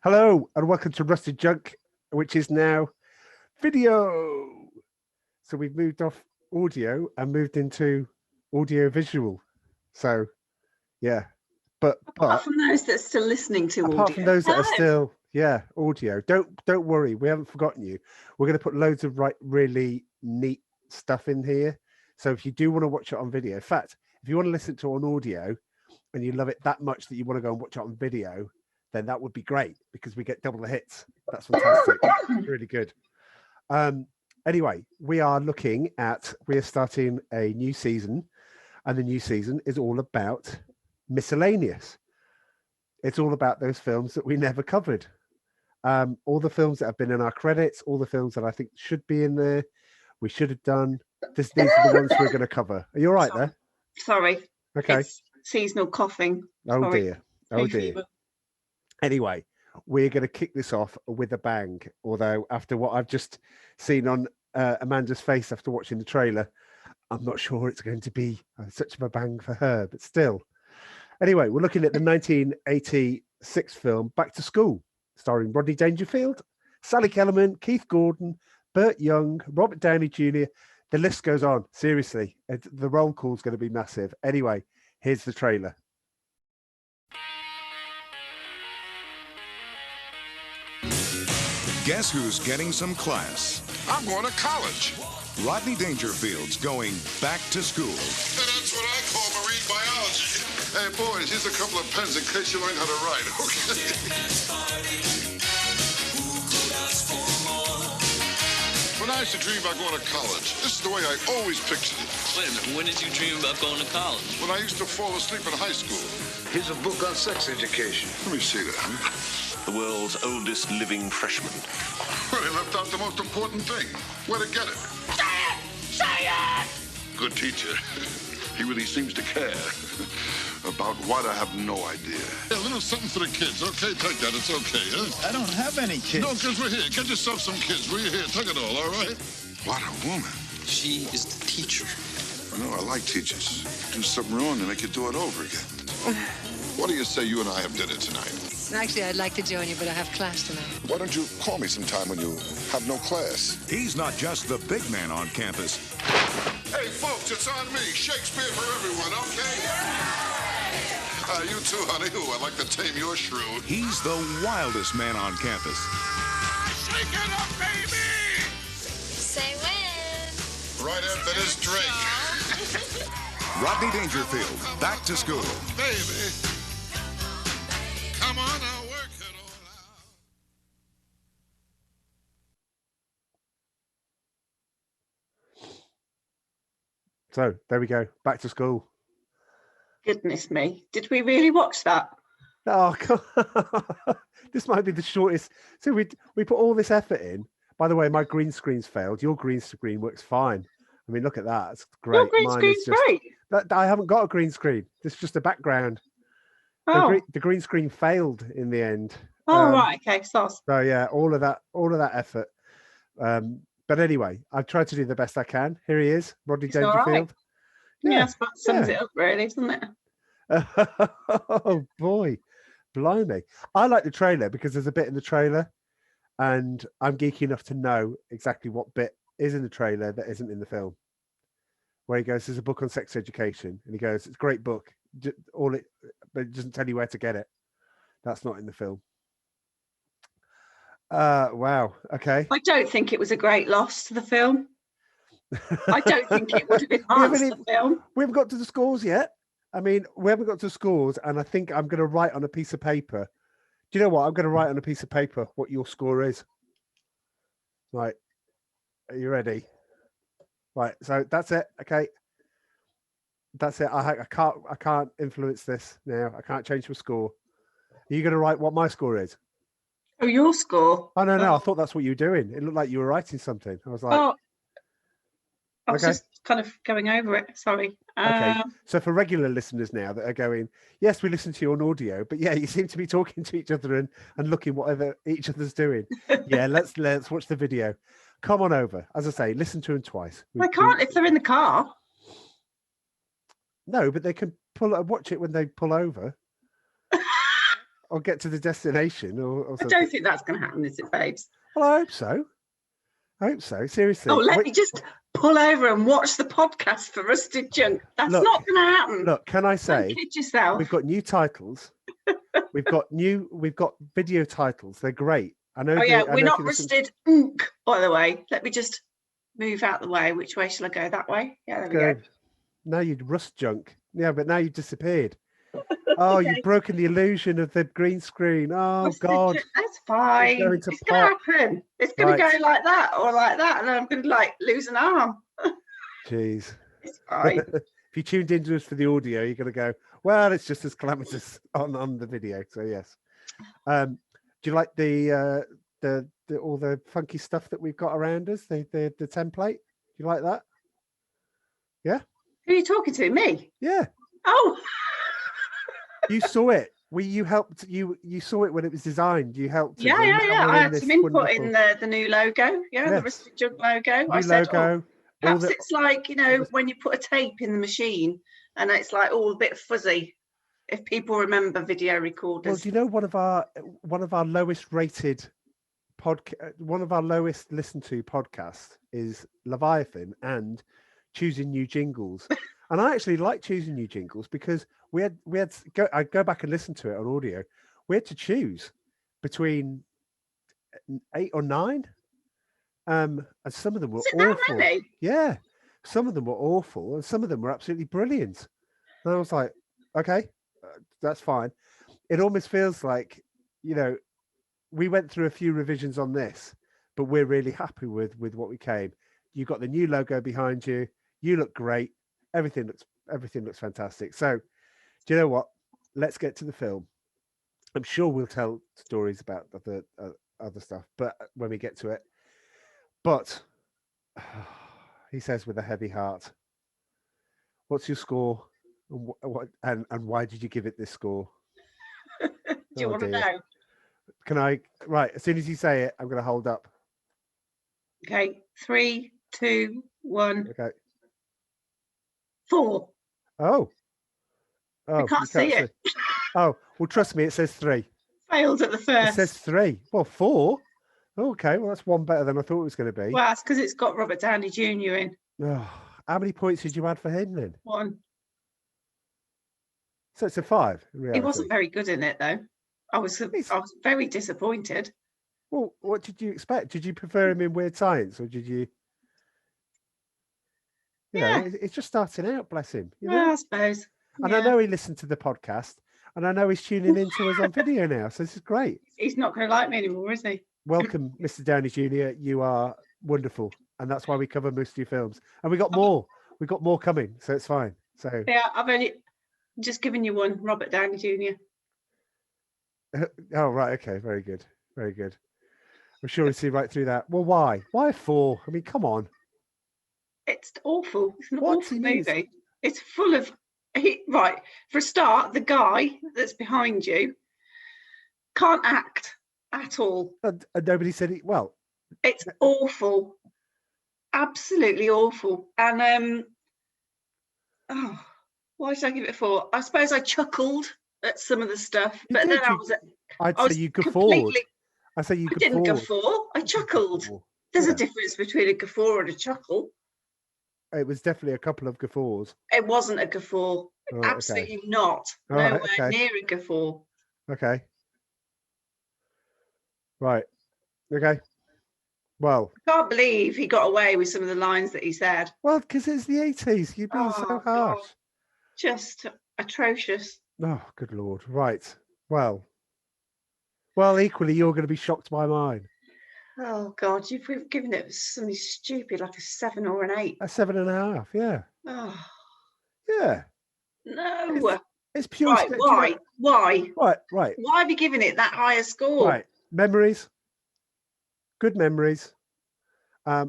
Hello and welcome to Rusted Junk, which is now video. So we've moved off audio and moved into audio visual. So yeah, but apart from those that are still listening to apart audio, from those that are still audio, don't worry, we haven't forgotten you. We're going to put loads of really neat stuff in here. So if you do want to watch it on video, in fact, if you want to listen to it on audio and you love it that much that you want to go and watch it on video, then that would be great because we get double the hits. That's fantastic. It's really good. Anyway, we are starting a new season, and the new season is all about miscellaneous. It's all about those films that we never covered. All the films that have been in our credits, all the films that I think should be in there, we should have done. These are the ones we're going to cover. Are you all right there? Sorry. Okay. It's seasonal coughing. Oh Sorry. dear. Oh dear. Fever. Anyway, we're going to kick this off with a bang. Although after what I've just seen on Amanda's face after watching the trailer, I'm not sure it's going to be such of a bang for her, but still. Anyway, we're looking at the 1986 film Back to School, starring Rodney Dangerfield, Sally Kellerman, Keith Gordon, Burt Young, Robert Downey Jr. The list goes on. Seriously, the roll call is going to be massive. Anyway, here's the trailer. Guess who's getting some class? I'm going to college. Rodney Dangerfield's going back to school. And that's what I call marine biology. Hey, boys, here's a couple of pens in case you learn how to write, okay? When I used to dream about going to college, this is the way I always pictured it. Wait a minute, when did you dream about going to college? When I used to fall asleep in high school. Here's a book on sex education. Let me see that. The world's oldest living freshman. Well, he left out the most important thing. Where to get it. Say it! Say it! Good teacher. He really seems to care. About what, I have no idea. Hey, a little something for the kids, okay? Take that, it's okay, huh? I don't have any kids. No, because we're here. Get yourself some kids. We're here. Take it all right? What a woman. She is the teacher. I know, I like teachers. Do something wrong, they make you do it over again. What do you say you and I have dinner tonight? Actually, I'd like to join you, but I have class tonight. Why don't you call me sometime when you have no class? He's not just the big man on campus. Hey, folks, it's on me. Shakespeare for everyone, okay? You too, honey. Ooh, I'd like to tame your shrew. He's the wildest man on campus. Shake it up, baby! Say when. Right after this drink. Rodney Dangerfield, back to school. Baby. Come on, I'll work it all out. So there we go. Back to school. Goodness me. Did we really watch that? Oh, God. This might be the shortest. So we put all this effort in. By the way, my green screen's failed. Your green screen works fine. I mean, look at that. It's great. Your green Mine screen's is just, great. I haven't got a green screen. It's just a background. Oh, The green screen failed in the end. right. Okay. So Yeah, all of that effort. But anyway, I've tried to do the best I can. Here he is, Rodney It's all right. Dangerfield. yes, that sums it up, really, doesn't it? Oh boy, blimey! I like the trailer because there's a bit in the trailer, and I'm geeky enough to know exactly what bit is in the trailer that isn't in the film. Where he goes, "There's a book on sex education," and he goes, "It's a great book. But it doesn't tell you where to get it." That's not in the film. Wow. Okay. I don't think it was a great loss to the film. I don't think it would have enhanced the film. We haven't got to the scores yet. I mean, we haven't got to scores, and I think I'm going to write on a piece of paper. Do you know what? I'm going to write on a piece of paper what your score is. Right. Are you ready? Right. So that's it. Okay. That's it. I can't influence this now. I can't change my score. Are you going to write what my score is? Oh, your score? Oh, no. I thought that's what you were doing. It looked like you were writing something. I was like, oh, I was just kind of going over it. Sorry. Okay. So for regular listeners now that are going, yes, we listen to you on audio, but yeah, you seem to be talking to each other and looking whatever each other's doing. Yeah, let's watch the video. Come on over. As I say, listen to them twice. I can't if they're in the car. No, but they can watch it when they pull over. or get to the destination or I something. don't think that's going to happen, is it, babes? Well, I hope so. I hope so. Seriously. Oh, let me just pull over and watch the podcast for Rusted Junk. That's Look, not going to happen. Look, can I Don't say kid yourself. we've got new titles. we've got video titles. They're great. I know. Oh yeah, I we're know not if you listen- Rusted by the way. Let me just move out the way. Which way shall I go? That way? Yeah, there we go. Now you'd rust junk. Yeah, but now you've disappeared. Oh, you've broken the illusion of the green screen. Oh, Rusted God. Junk, that's fine. going It's to going to pot. happen. It's going to Right. go like that or like that, and I'm going to like lose an arm. Jeez. It's fine. If you tuned into us for the audio, you're going to go, well, it's just as calamitous on the video. So, yes. Do you like the all the funky stuff that we've got around us? The template? Do you like that? Yeah? Who are you talking to? Me? Yeah. Oh. You saw it. You helped. You saw it when it was designed. You helped. Yeah. I had some input in the new logo. Yeah, the Rusted Junk logo. I said, logo. Perhaps it's like, when you put a tape in the machine and it's like all a bit fuzzy. If people remember video recorders. Well, do you know one of our lowest rated one of our lowest listened to podcasts is Leviathan and Choosing New Jingles. And I actually like Choosing New Jingles because I go back and listen to it on audio. We had to choose between 8 or 9. And some of them were awful. Yeah. Some of them were awful and some of them were absolutely brilliant. And I was like, okay, that's fine. It almost feels like, we went through a few revisions on this, but we're really happy with what we came. You've got the new logo behind you. You look great. Everything looks fantastic. So, do you know what? Let's get to the film. I'm sure we'll tell stories about the other stuff, but when we get to it. But he says with a heavy heart, "What's your score? And why did you give it this score?" Do you want to know? Can I? Right. As soon as you say it, I'm going to hold up. Okay. 3, 2, 1. Okay. 4. Oh. I can't see it. Oh, well, trust me, it says 3. Failed at the first. It says 3. Well, 4. Okay, well, that's one better than I thought it was going to be. Well, that's because it's got Robert Downey Jr. in. Oh, how many points did you add for him then? 1. So it's a 5. He wasn't very good in it, though. I was very disappointed. Well, what did you expect? Did you prefer him in Weird Science, or did you? It's just starting out. Bless him. Yeah, I suppose. And I know he listened to the podcast, and I know he's tuning into us on video now. So this is great. He's not going to like me anymore, is he? Welcome, Mr. Downey Jr. You are wonderful, and that's why we cover most of your films. And we got more. We got more coming, so it's fine. So yeah, I've only just given you one, Robert Downey Jr. Oh, right. Okay. Very good. Very good. I'm sure we'll see right through that. Well, why? Why 4? I mean, come on. It's awful. It's an awful movie. It's full of... Right. For a start, the guy that's behind you can't act at all. And nobody said it. Well, it's awful. Absolutely awful. And, why should I give it a 4? I suppose I chuckled at some of the stuff, but then I'd say you guffawed. I didn't guffaw. I chuckled. There's a difference between a guffaw and a chuckle. It was definitely a couple of guffaws. It wasn't a guffaw. Absolutely not. Nowhere near a guffaw. Okay. Right. Okay. Well, I can't believe he got away with some of the lines that he said. Well, because it's the 80s. You've been so harsh. God. Just atrocious. Oh, good Lord. Right. Well, equally, you're going to be shocked by mine. Oh, God. You've given it something stupid like a 7 or an 8. A 7.5, yeah. Oh. Yeah. No. It's pure. Right, why? Why? Right. Why have you given it that higher score? Right. Memories. Good memories. I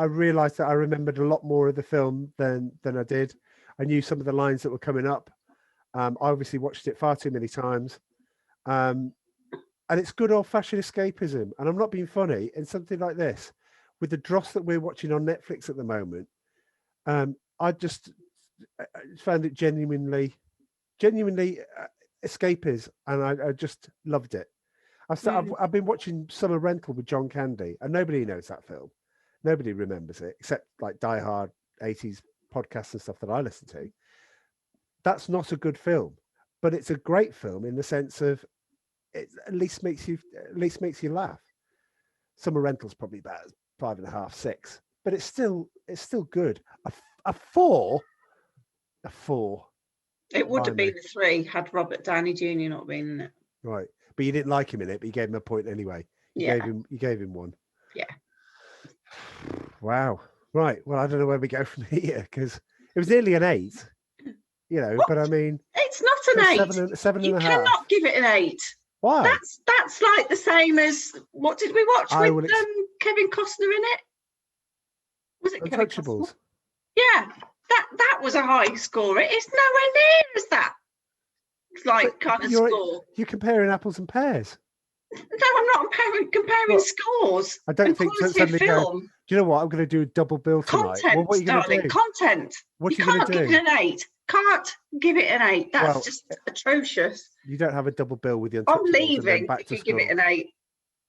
realised that I remembered a lot more of the film than I did. I knew some of the lines that were coming up. I obviously watched it far too many times. And it's good old-fashioned escapism. And I'm not being funny. In something like this, with the dross that we're watching on Netflix at the moment, I just found it genuinely escapism, and I just loved it. I've been watching Summer Rental with John Candy, and nobody knows that film. Nobody remembers it except like diehard 80s podcasts and stuff that I listen to. That's not a good film, but it's a great film in the sense of it at least makes you laugh. Summer Rental's probably about 5.5, 6, but it's still good. A 4. It would have been a 3 had Robert Downey Jr. not been in it. Right, but you didn't like him in it, but you gave him a point anyway. You gave him 1. Yeah. Wow. Right. Well, I don't know where we go from here because it was nearly an 8. You know, but I mean, it's not an 8. 7 you and a half. Cannot give it an 8. Why? That's like the same as what did we watch with Kevin Costner in it? Was it Kevin Untouchables? Costner? Yeah, that was a high score. It's nowhere near as that. It's like kind of score. You're comparing apples and pears. No, I'm not comparing scores. I don't think suddenly go, do you know what? I'm going to do a double bill tonight. Content, what are you going to do? Content. What you are you going can't to do? give it an 8. Can't give it an 8. That's just atrocious. You don't have a double bill with the Untouchables. I'm leaving if you give it an 8.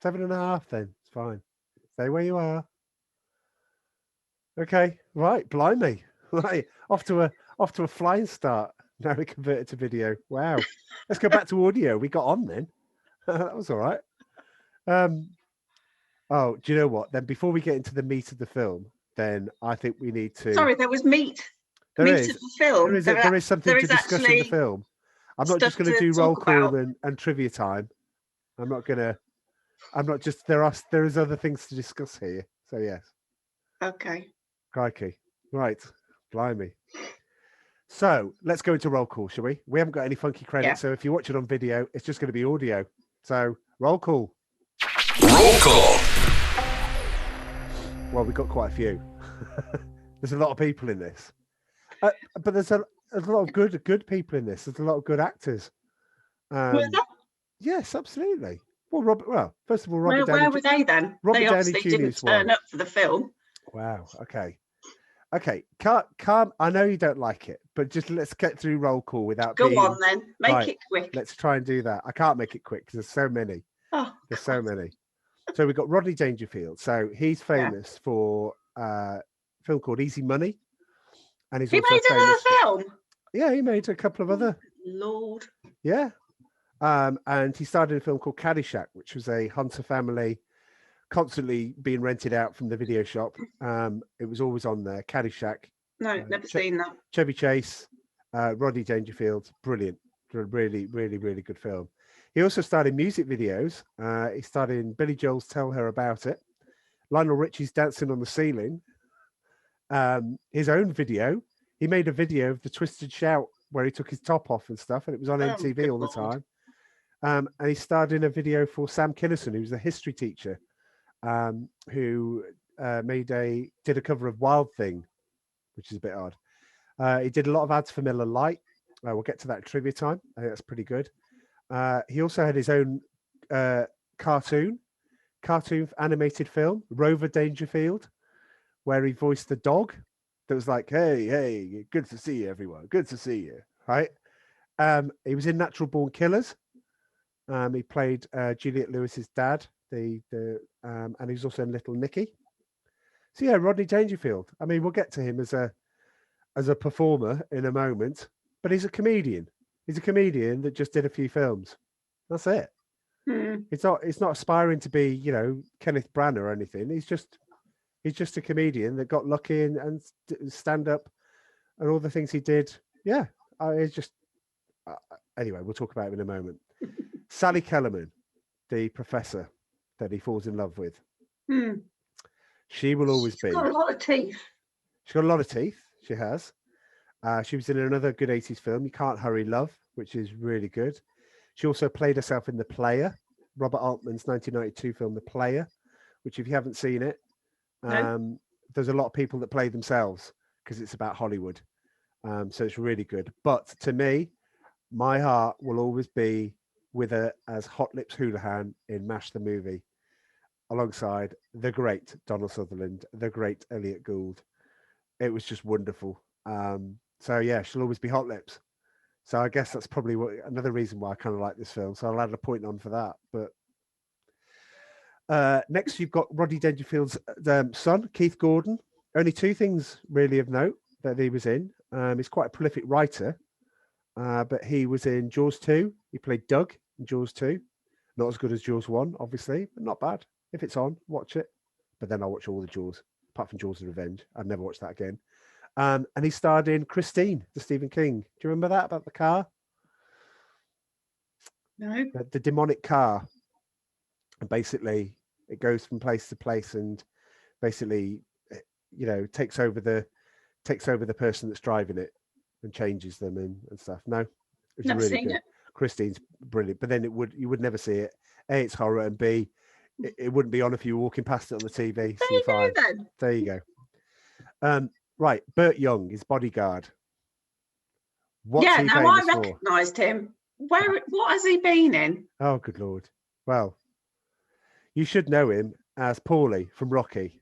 7.5 then. It's fine. Stay where you are. Okay. Right. Blimey. Right. Off to a flying start. Now we convert it to video. Wow. Let's go back to audio. We got on then. That was all right. Oh, do you know what? Then before we get into the meat of the film, then I think we need to. Sorry, there was meat. Of the film. There is something to discuss in the film. I'm not just going to do roll call and trivia time. There is other things to discuss here. So yes. Okay. Crikey. Right. Blimey. So let's go into roll call, shall we? We haven't got any funky credits, Yeah. so if you watch it on video, it's just going to be audio. So roll call. Roll call. Well, we've got quite a few. There's a lot of people in this. But there's a lot of good people in this. There's a lot of good actors. Yes, absolutely. Well, first of all, Robert Downey. Where were they then? Robert they Downey obviously Jr. didn't turn up for the film. Wow. Okay. Calm. I know you don't like it, but just let's get through roll call without. Go on then. Make it quick. Let's try and do that. I can't make it quick because there's so many. Oh, there's so many. So we've got Rodney Dangerfield. So he's famous for a film called Easy Money. And he's he also made another film. Yeah, he made a couple of other. Lord. Yeah. And he started a film called Caddyshack, which was a Hunter family constantly being rented out from the video shop. It was always on there. Caddyshack. No, never seen that. Chevy Chase, Rodney Dangerfield. Brilliant. Really, really, really good film. He also starred in music videos. He starred in Billy Joel's Tell Her About It, Lionel Richie's Dancing on the Ceiling, his own video. He made a video of the Twisted Shout where he took his top off and stuff, and it was on MTV all the time. And he starred in a video for Sam Kinison, who was a history teacher, who did a cover of Wild Thing, which is a bit odd. He did a lot of ads for Miller Lite. We'll get to that at trivia time. I think that's pretty good. He also had his own cartoon animated film, Rover Dangerfield, where he voiced the dog that was like, hey, good to see you, everyone. Good to see you, right? He was in Natural Born Killers. He played Juliette Lewis's dad, and he was also in Little Nicky. So yeah, Rodney Dangerfield. I mean, we'll get to him as a performer in a moment, but he's a comedian. He's a comedian that just did a few films. That's it. It's not aspiring to be, Kenneth Branagh or anything. He's just a comedian that got lucky and stand up and all the things he did. Yeah, anyway, we'll talk about him in a moment. Sally Kellerman, the professor that he falls in love with. She will always be. She's got a lot of teeth. She's got a lot of teeth. She has. She was in another good 80s film, You Can't Hurry Love, which is really good. She also played herself in The Player, Robert Altman's 1992 film, The Player, which if you haven't seen it, there's a lot of people that play themselves because it's about Hollywood. So it's really good. But to me, my heart will always be with her as Hot Lips Houlihan in MASH the movie, alongside the great Donald Sutherland, the great Elliot Gould. It was just wonderful. So yeah, she'll always be Hot Lips. So I guess that's probably another reason why I kind of like this film. So I'll add a point on for that. But next, you've got Rodney Dangerfield's son, Keith Gordon. Only two things really of note that he was in. He's quite a prolific writer, but he was in Jaws 2. He played Doug in Jaws 2. Not as good as Jaws 1, obviously, but not bad. If it's on, watch it. But then I'll watch all the Jaws, apart from Jaws of Revenge. I'd never watch that again. And he starred in Christine, the Stephen King. Do you remember that about the car? No. The demonic car. And basically, it goes from place to place and basically, takes over the person that's driving it and changes them and stuff. No, it's Never really seen good. it. Christine's brilliant, but then you would never see it. A, it's horror, and B, it wouldn't be on if you were walking past it on the TV. There you go then. There you go. Right, Burt Young, his bodyguard. What's he now I famous for? recognised him. What has he been in? Oh, good Lord. Well, you should know him as Paulie from Rocky.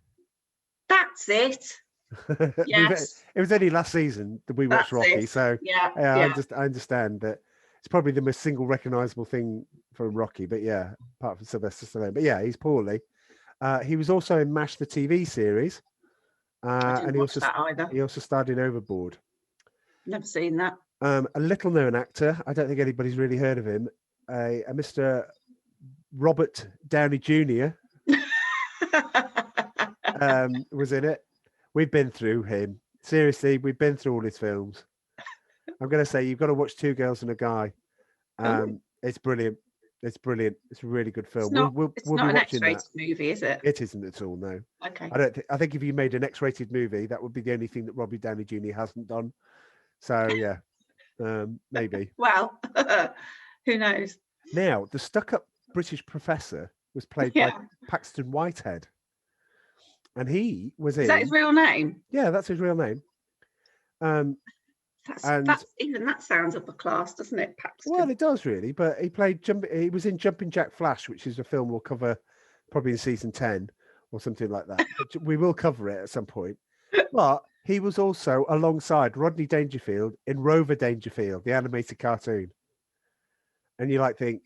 That's it. Yes. It was only last season that we watched Rocky, it. so yeah. I understand that it's probably the most single recognisable thing from Rocky, but yeah, apart from Sylvester Stallone. But yeah, he's Paulie. He was also in MASH, the TV series. And he also starred in Overboard. Never seen that. A little known actor. I don't think anybody's really heard of him. A Mr. Robert Downey Jr. Was in it. We've been through him. Seriously, we've been through all his films. I'm going to say you've got to watch Two Girls and a Guy. It's brilliant. It's brilliant. It's a really good film. We'll be not an watching X-rated that. movie, is it? It isn't at all. No. Okay. I think if you made an X-rated movie, that would be the only thing that Robbie Downey Jr. hasn't done. So yeah, maybe. Well, who knows? Now, the stuck-up British professor was played by Paxton Whitehead, and he was in. Is that his real name? Yeah, that's his real name. That's even that sounds upper class, doesn't it, Paxton? Well, it does really, but he was in Jumping Jack Flash, which is a film we'll cover probably in season 10 or something like that. But we will cover it at some point. But he was also alongside Rodney Dangerfield in Rover Dangerfield, the animated cartoon. And you think,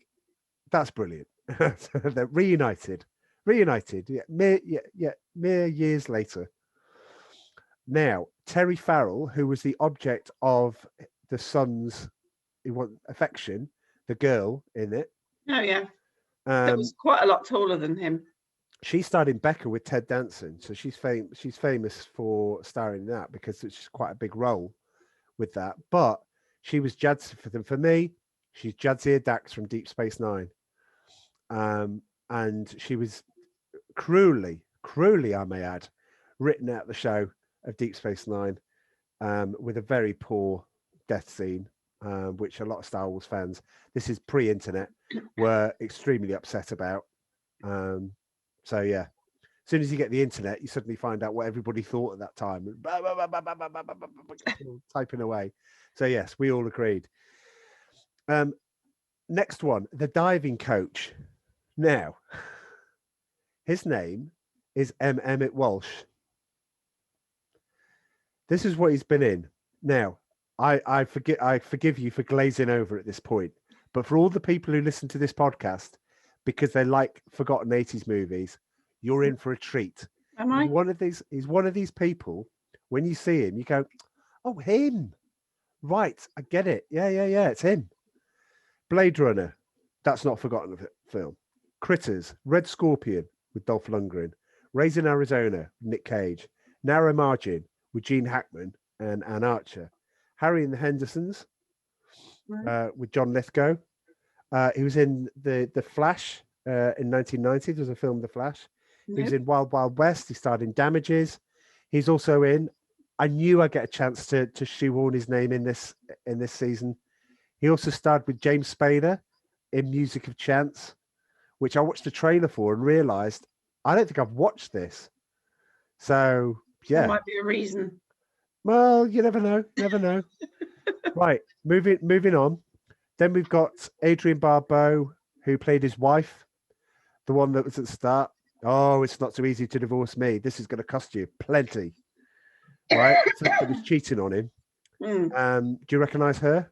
that's brilliant. They're reunited, mere years later. Now, Terry Farrell, who was the object of the son's affection, the girl in it. Oh, yeah. That was quite a lot taller than him. She starred in Becca with Ted Danson. So she's famous for starring in that because it's just quite a big role with that. But she was for me, she's Jadzia Dax from Deep Space Nine. And she was cruelly, I may add, written out the show of Deep Space Nine, with a very poor death scene, which a lot of Star Wars fans, this is pre-internet, were extremely upset about. So yeah, as soon as you get the internet, you suddenly find out what everybody thought at that time, typing away. So yes, we all agreed. Next one, the diving coach. Now, his name is M. Emmett Walsh. This is what he's been in. Now, I forgive you for glazing over at this point, but for all the people who listen to this podcast because they like forgotten 80s movies, you're in for a treat. Am I? He's one of these people. When you see him, you go, "Oh, him! Right, I get it. Yeah, it's him." Blade Runner, that's not forgotten film. Critters, Red Scorpion with Dolph Lundgren, Raising Arizona, Nick Cage, Narrow Margin with Gene Hackman and Ann Archer, Harry and the Hendersons with John Lithgow. He was in the Flash in 1990. There's a film, The Flash. He was in Wild Wild West. He starred in Damages. He's also in. I knew I'd get a chance to shoehorn his name in this season. He also starred with James Spader in Music of Chance, which I watched the trailer for and realised I don't think I've watched this. So yeah, there might be a reason. Well, you never know. Right, moving on. Then we've got Adrian Barbeau, who played his wife, the one that was at the start. Oh, it's not so easy to divorce me. This is going to cost you plenty. Right, so that was cheating on him. Do you recognise her?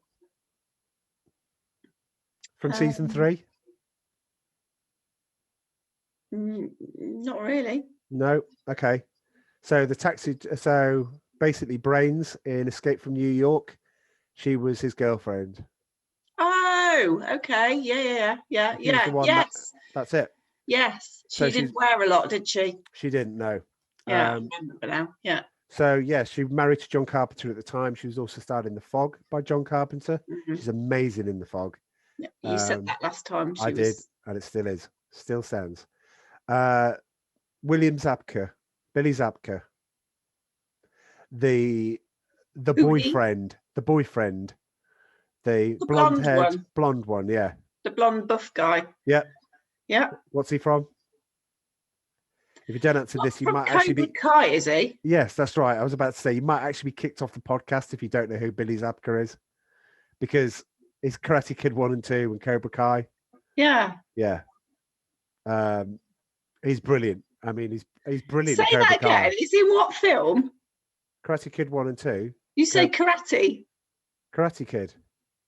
from season 3? Not really. No. Okay. So so basically Brains in Escape from New York, she was his girlfriend. Oh, okay. Yeah. She was the one Yes. That's it. Yes. So She didn't wear a lot, did she? She didn't, no. Yeah, I remember now. Yeah. So, yeah, she was married to John Carpenter at the time. She was also starred in The Fog by John Carpenter. Mm-hmm. She's amazing in The Fog. Yeah, you said that last time. I did, and it still is. Still stands. William Zabka, Billy Zabka. The boyfriend, the blonde one, yeah. The blonde buff guy. Yeah. Yeah. What's he from? If you don't answer this, you might actually be. Kai, is he? Yes, that's right. I was about to say you might actually be kicked off the podcast if you don't know who Billy Zabka is, because he's Karate Kid 1 and 2 and Cobra Kai. Yeah. Yeah. He's brilliant. I mean, he's brilliant. Say that again. Is he what film? Karate Kid 1 and 2. You say karate. Karate Kid.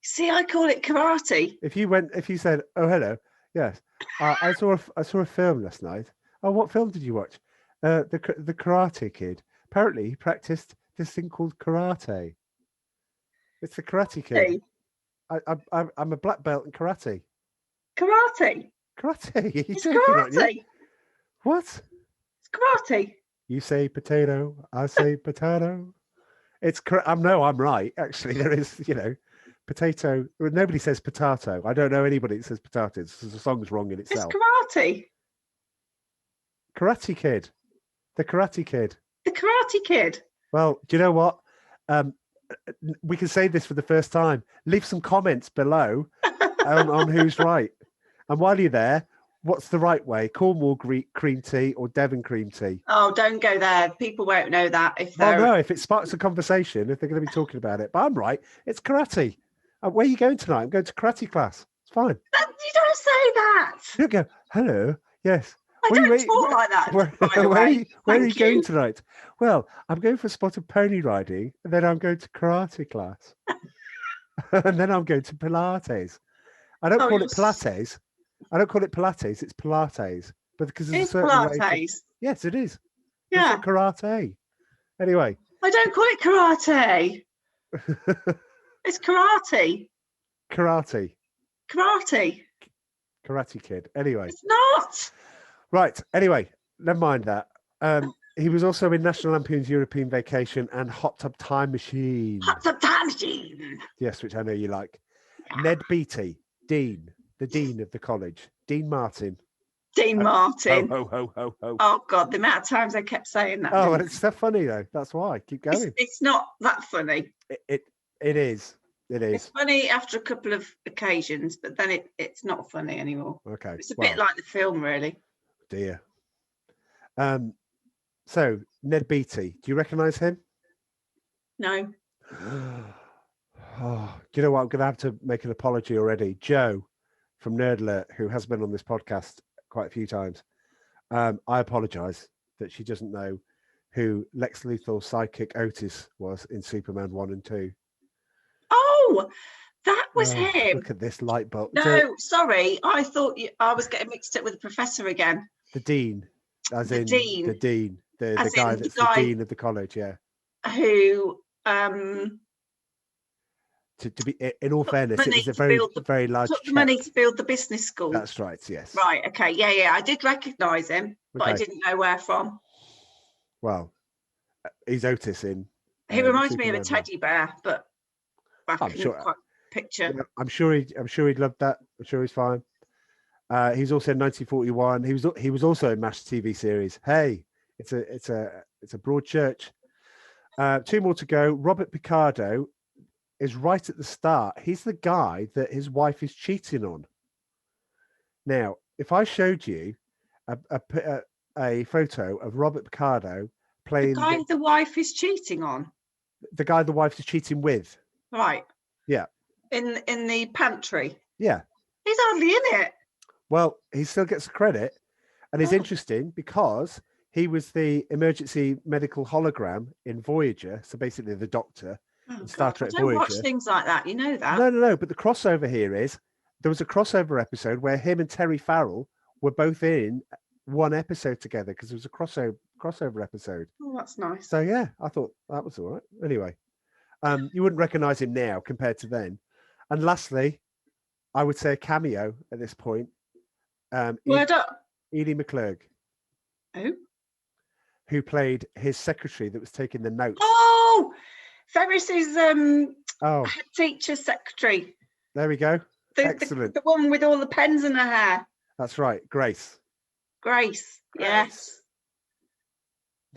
See, I call it karate. If you said, "Oh, hello," yes, I saw a film last night. Oh, what film did you watch? The Karate Kid. Apparently, he practiced this thing called karate. It's the Karate Kid. I'm a black belt in karate. Karate. Karate. It's karate. What? It's karate. You say potato, I say potato. I'm right. Actually, there is, potato. Well, nobody says potato. I don't know anybody that says potatoes. The song's wrong in itself. It's karate. Karate Kid. The Karate Kid. The Karate Kid. Well, do you know what? We can say this for the first time. Leave some comments below on who's right. And while you're there, what's the right way? Cornwall cream tea or Devon cream tea? Oh, don't go there. People won't know that if they're... Well, no, if it sparks a conversation, if they're going to be talking about it. But I'm right. It's karate. Where are you going tonight? I'm going to karate class. It's fine. You don't say that. You don't go, hello, yes. I don't talk like that. Where are you going tonight? Well, I'm going for a spot of pony riding, and then I'm going to karate class. And then I'm going to Pilates. I don't call it Pilates. I don't call it Pilates, it's Pilates. But because there's a certain Pilates. Yes, it is. Yeah. It's karate. Anyway. I don't call it karate. It's karate. Karate. Karate Kid. Anyway. It's not. Right. Anyway, never mind that. He was also in National Lampoon's European Vacation and Hot Tub Time Machine. Hot Tub Time Machine. Yes, which I know you like. Yeah. Ned Beatty, Dean, the Dean of the college. Dean Martin. Dean Martin. Ho, ho, ho, ho. Oh, God, the amount of times I kept saying that. Oh, well, it's so funny, though. That's why. Keep going. It's not that funny. It is. It is. It's funny after a couple of occasions, but then it's not funny anymore. Okay. It's a bit like the film, really. Dear. So, Ned Beatty, do you recognise him? No. Oh, do you know what? I'm going to have to make an apology already. Joe from Nerd Alert, who has been on this podcast quite a few times. I apologise that she doesn't know who Lex Luthor's sidekick Otis was in Superman 1 and 2. Oh, that was him. Look at this light bulb. No, sorry. I thought I was getting mixed up with the professor again. The dean, the guy that's the dean of the college, yeah. Who, to be in all fairness, it was a very large. Took the money to build the business school. That's right. Yes. Right. Okay. Yeah. I did recognise him, but I didn't know where from. Well, he's Otis in. He reminds me of a teddy bear, but I'm sure. Quite picture. Yeah, I'm sure he'd love that. I'm sure he's fine. He's also in 1941. He was also in MASH TV series. Hey, it's a broad church. 2 more to go. Robert Picardo is right at the start. He's the guy that his wife is cheating on. Now, if I showed you a photo of Robert Picardo playing the guy the wife is cheating on, the guy the wife is cheating with, right? Yeah. In the pantry. Yeah. He's hardly in it. Well, he still gets the credit, and it's interesting because he was the emergency medical hologram in Voyager. So basically, the Doctor in Star Trek I don't Voyager. watch things like that. You know that. No. But the crossover here is there was a crossover episode where him and Terry Farrell were both in one episode together because it was a crossover episode. Oh, that's nice. So yeah, I thought that was all right. Anyway, you wouldn't recognise him now compared to then. And lastly, I would say a cameo at this point. Word up. Edie Mcclerg. Who played his secretary that was taking the notes. Oh, Ferris's head teacher secretary. There we go. Excellent. The one with all the pens in her hair. That's right, Grace. Grace. Yes.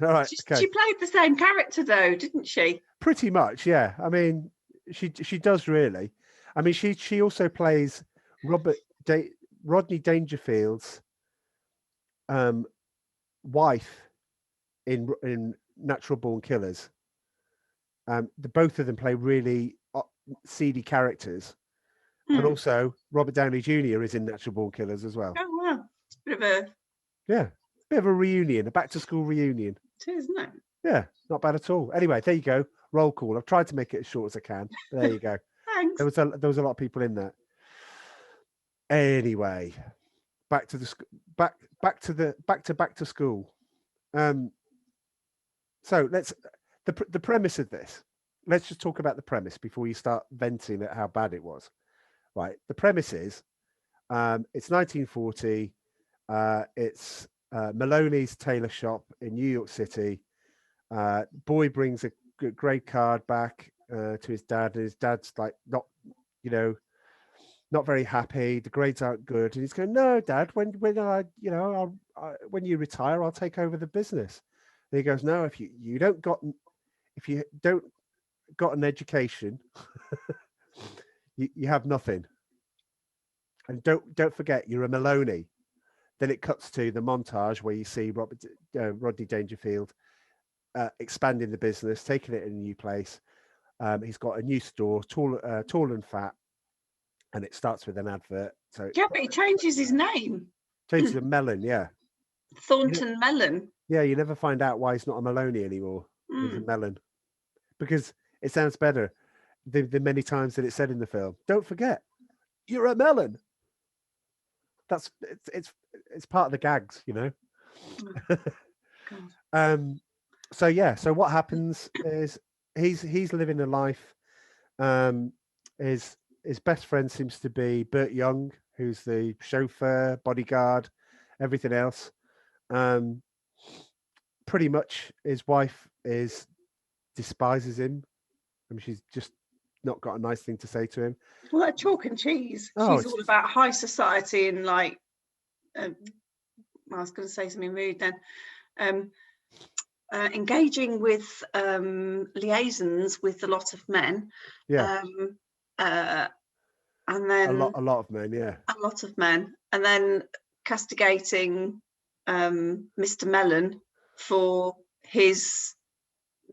All right. She played the same character though, didn't she? Pretty much, yeah. I mean, she does really. I mean, she also plays Rodney Dangerfield's wife in Natural Born Killers. The both of them play really seedy characters. And also Robert Downey Jr. is in Natural Born Killers as well. Oh wow. It's a bit of a reunion, a back to school reunion. It is, isn't it? Yeah, not bad at all. Anyway, there you go. Roll call. I've tried to make it as short as I can. There you go. Thanks. There was a lot of people in that. Anyway, back to school. So the premise of this. Let's just talk about the premise before you start venting at how bad it was. Right. The premise is, it's 1940. It's Maloney's tailor shop in New York City. Boy brings a grade card back to his dad, and his dad's like not very happy. The grades aren't good, and he's going, "No, Dad. When you retire, I'll take over the business." And he goes, "No, if you don't got an education, you have nothing. And don't forget, you're a Maloney." Then it cuts to the montage where you see Rodney Dangerfield expanding the business, taking it in a new place. He's got a new store, tall and fat, and it starts with an advert. So yeah, but he changes his name. Changes to Mellon, yeah. Thornton Mellon. Yeah, you never find out why he's not a Maloney anymore. He's a Mellon, because it sounds better the many times that it's said in the film. Don't forget, you're a Mellon. It's part of the gags, you know. So what happens is he's living a life. His best friend seems to be Burt Young, who's the chauffeur, bodyguard, everything else. Pretty much his wife despises him. I mean, she's just not got a nice thing to say to him. Well, like chalk and cheese. Oh, she's all about high society and like, I was going to say something rude then. Engaging with liaisons with a lot of men. Yeah. And then a lot of men, yeah. A lot of men. And then castigating Mr. Mellon for his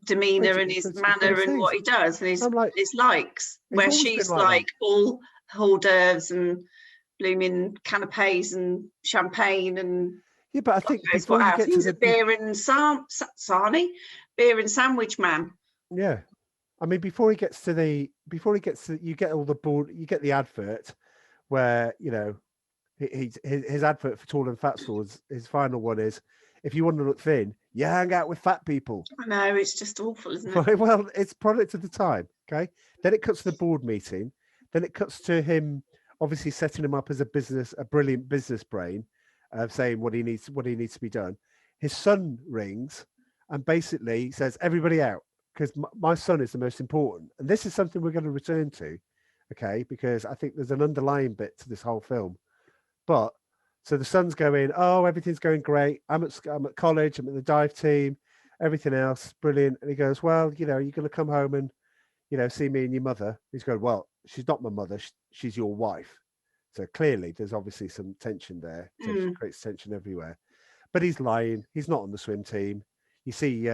demeanour and his manner and what he does and his likes, where she's like all hors d'oeuvres and blooming canapes and champagne and but I think before you get he's a beer and sandwich man. Yeah, I mean before he gets to you get all the board, you get the advert where his advert for Tall and Fat stores. His final one is, if you want to look thin, you hang out with fat people. I know, it's just awful, isn't it? Right, well, it's product of the time. Okay, then it cuts to the board meeting. Then it cuts to him obviously setting him up as a brilliant business brain, saying what he needs to be done. His son rings and basically says, "Everybody out, because my son is the most important." And this is something we're going to return to, okay? Because I think there's an underlying bit to this whole film. But so the son's going, "Oh, everything's going great. I'm at college. I'm at the dive team. Everything else brilliant." And he goes, "Well, you're going to come home and see me and your mother." He's going, "Well, she's not my mother. She's your wife." So clearly, there's obviously some tension there. Tension creates tension everywhere. But he's lying. He's not on the swim team. You see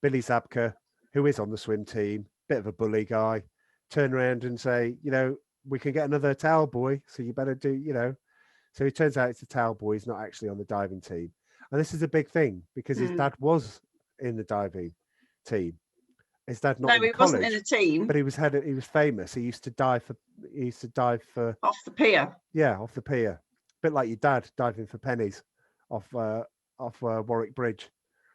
Billy Zabka, who is on the swim team, bit of a bully guy, turn around and say, "We can get another towel boy, so you better do." So it turns out it's a towel boy. He's not actually on the diving team. And this is a big thing because his dad was in the diving team. His dad not in college, wasn't in a team, but he was famous. He used to dive for he used to dive for off the pier. Yeah, off the pier, a bit like your dad diving for pennies off Warwick Bridge.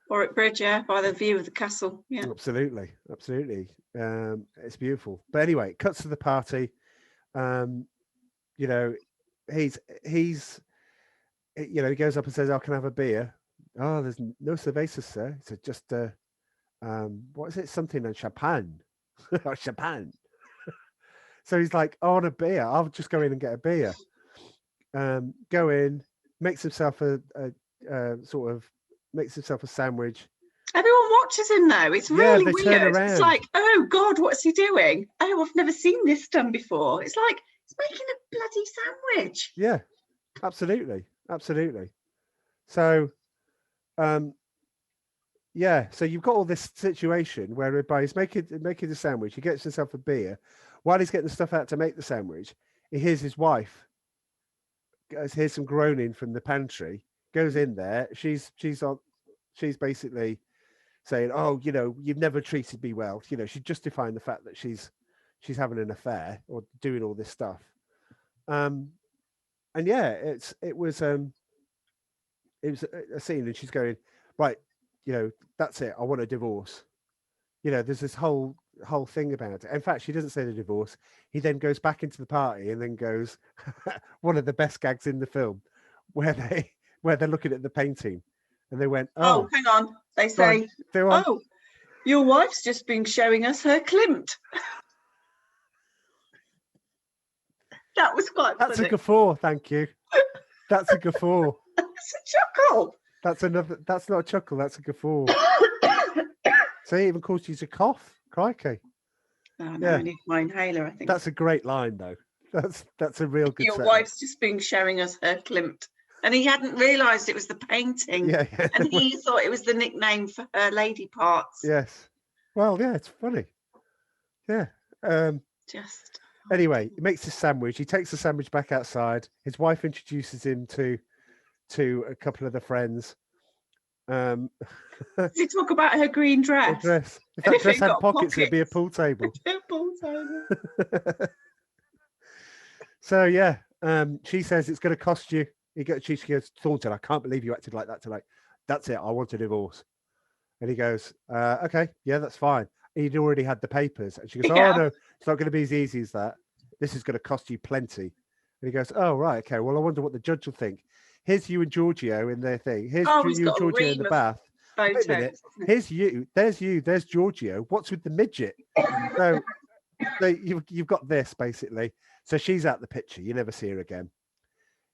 Warwick Bridge, yeah, by the view of the castle. Yeah, absolutely. It's beautiful. But anyway, it cuts to the party. You know, he's you know, he goes up and says, "I can have a beer." "Oh, there's no cervezas, sir." He said, "Just what is it? Something on champagne." Champagne. So he's like, "I want a beer. I'll just go in and get a beer." Go in, makes himself a sandwich. Everyone watches him though. It's really they weird. turn around. It's like, oh God, what's he doing? Oh, I've never seen this done before. It's like he's making a bloody sandwich. Yeah, absolutely. So, yeah. So you've got all this situation whereby he's making the sandwich. He gets himself a beer. While he's getting the stuff out to make the sandwich, he hears his wife. Hears some groaning from the pantry. Goes in there. She's basically saying, "Oh, you know, you've never treated me well." You know, she's justifying the fact that she's having an affair or doing all this stuff. And yeah, it was a scene, and she's going, "Right, you know, that's it. I want a divorce." You know, there's this whole thing about it. In fact, she doesn't say the divorce. He then goes back into the party and then goes one of the best gags in the film, where they're looking at the painting, and they went, "Oh, hang on." They say, "Oh, your wife's just been showing us her Klimt." That was quite funny. That's a guffaw, thank you. That's a guffaw. That's a chuckle. That's not a chuckle, that's a guffaw. So he even caused you to cough. Crikey. Oh, no, I need my inhaler, I think. That's a great line, though. That's a real good Your setup. wife's just been showing us her Klimt. And he hadn't realised it was the painting. Yeah. And he thought it was the nickname for her lady parts. Yes. Well, yeah, it's funny. Yeah. Just... Anyway, he makes his sandwich. He takes the sandwich back outside. His wife introduces him to a couple of the friends. Does he talk about her green dress? If that dress had pockets, it'd be a pool table. A pool table. So yeah, she says it's going to cost you. She goes, "Thornton, I can't believe you acted like that tonight. That's it. I want a divorce." And he goes, "Okay, yeah, that's fine." He'd already had the papers, and she goes, "Oh no, it's not going to be as easy as that. This is going to cost you plenty." And he goes, "Oh right, okay. Well, I wonder what the judge will think. Here's you and Giorgio in their thing. Here's you and Giorgio in the bath. Wait a minute. Here's you. There's you. There's Giorgio. What's with the midget?" So you've got this basically. So she's out the picture. You never see her again.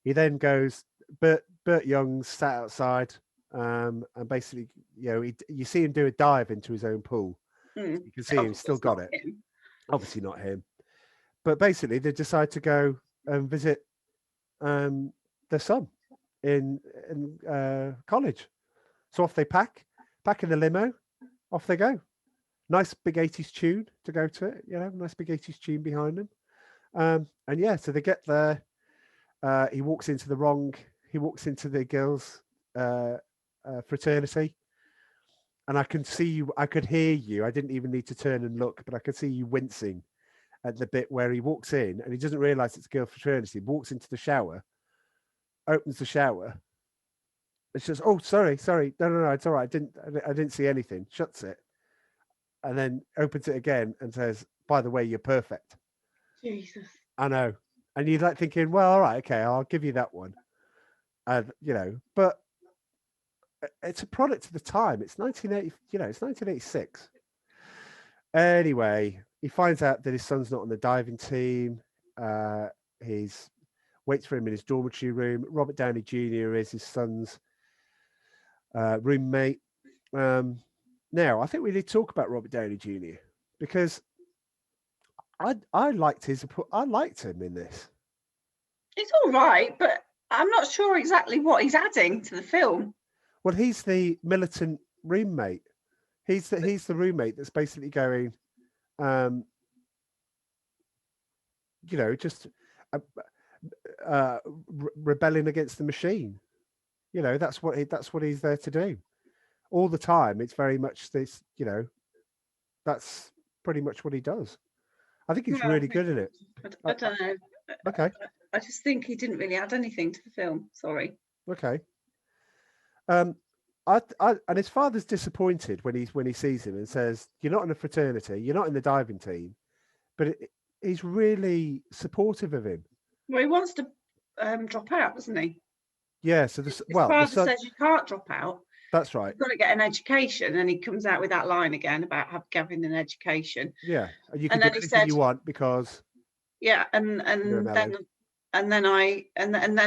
He then goes. Burt Young's sat outside, and basically, you know, you see him do a dive into his own pool. You can see he's still got it. Obviously not him. But basically, they decide to go and visit their son in college. So off they pack in the limo, off they go. Nice big 80s tune to go to it, you know, nice big 80s tune behind them. And yeah, so they get there. He walks into the girls' fraternity. And I can see you, I could hear you. I didn't even need to turn and look, but I could see you wincing at the bit where he walks in and he doesn't realize it's a girl fraternity. He walks into the shower, opens the shower. It's just, "Oh, sorry. No, it's all right. I didn't see anything." Shuts it. And then opens it again and says, "By the way, you're perfect." Jesus. I know. And you're like thinking, well, all right, okay, I'll give you that one. You know, but it's a product of the time. It's 1980, you know, it's 1986. Anyway, he finds out that his son's not on the diving team. He's waits for him in his dormitory room. Robert Downey Jr. is his son's roommate. Now, I think we need to talk about Robert Downey Jr. because I liked him in this. It's all right, but I'm not sure exactly what he's adding to the film. Well, he's the militant roommate. He's the roommate that's basically going, you know, just rebelling against the machine. You know, that's what he's there to do. All the time, it's very much this. You know, that's pretty much what he does. I think he's really good in it. I don't know. Okay. I just think he didn't really add anything to the film. Sorry. Okay. And his father's disappointed when he sees him and says, "You're not in a fraternity. You're not in the diving team," but he's really supportive of him. Well, he wants to drop out, doesn't he? Yeah. So his father says you can't drop out. That's right. You've got to get an education, and he comes out with that line again about having an education. Yeah, and you can do anything you want because. Yeah, and then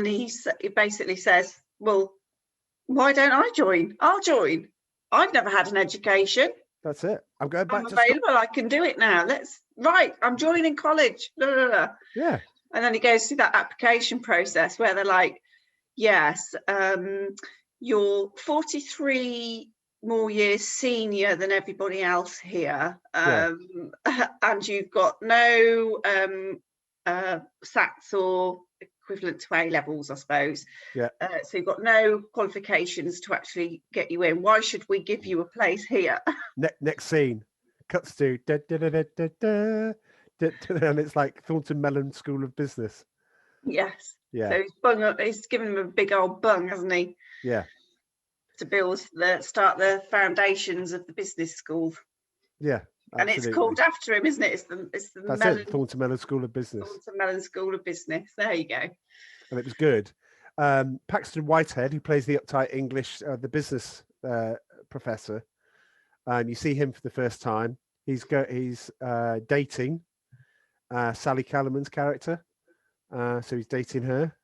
he basically says, "Well, why don't I join? I'll join. I've never had an education. That's it. I'm going back I'm available. I can do it now. I'm joining college. Blah, blah, blah." Yeah. And then he goes through that application process where they're like, "Yes, you're 43 more years senior than everybody else here, and you've got no SATs or equivalent to A levels, I suppose. Yeah. So you've got no qualifications to actually get you in. Why should we give you a place here?" Next scene cuts to and it's like Thornton Mellon School of Business. Yes. Yeah. So he's given him a big old bung, hasn't he? Yeah. To start the foundations of the business school. Yeah. Absolutely. And it's called after him, isn't it? It's the Thornton Mellon School of Business. Thornton Mellon School of Business. There you go. And it was good. Paxton Whitehead, who plays the uptight English, the business professor, you see him for the first time. He's dating Sally Kellerman's character, so he's dating her.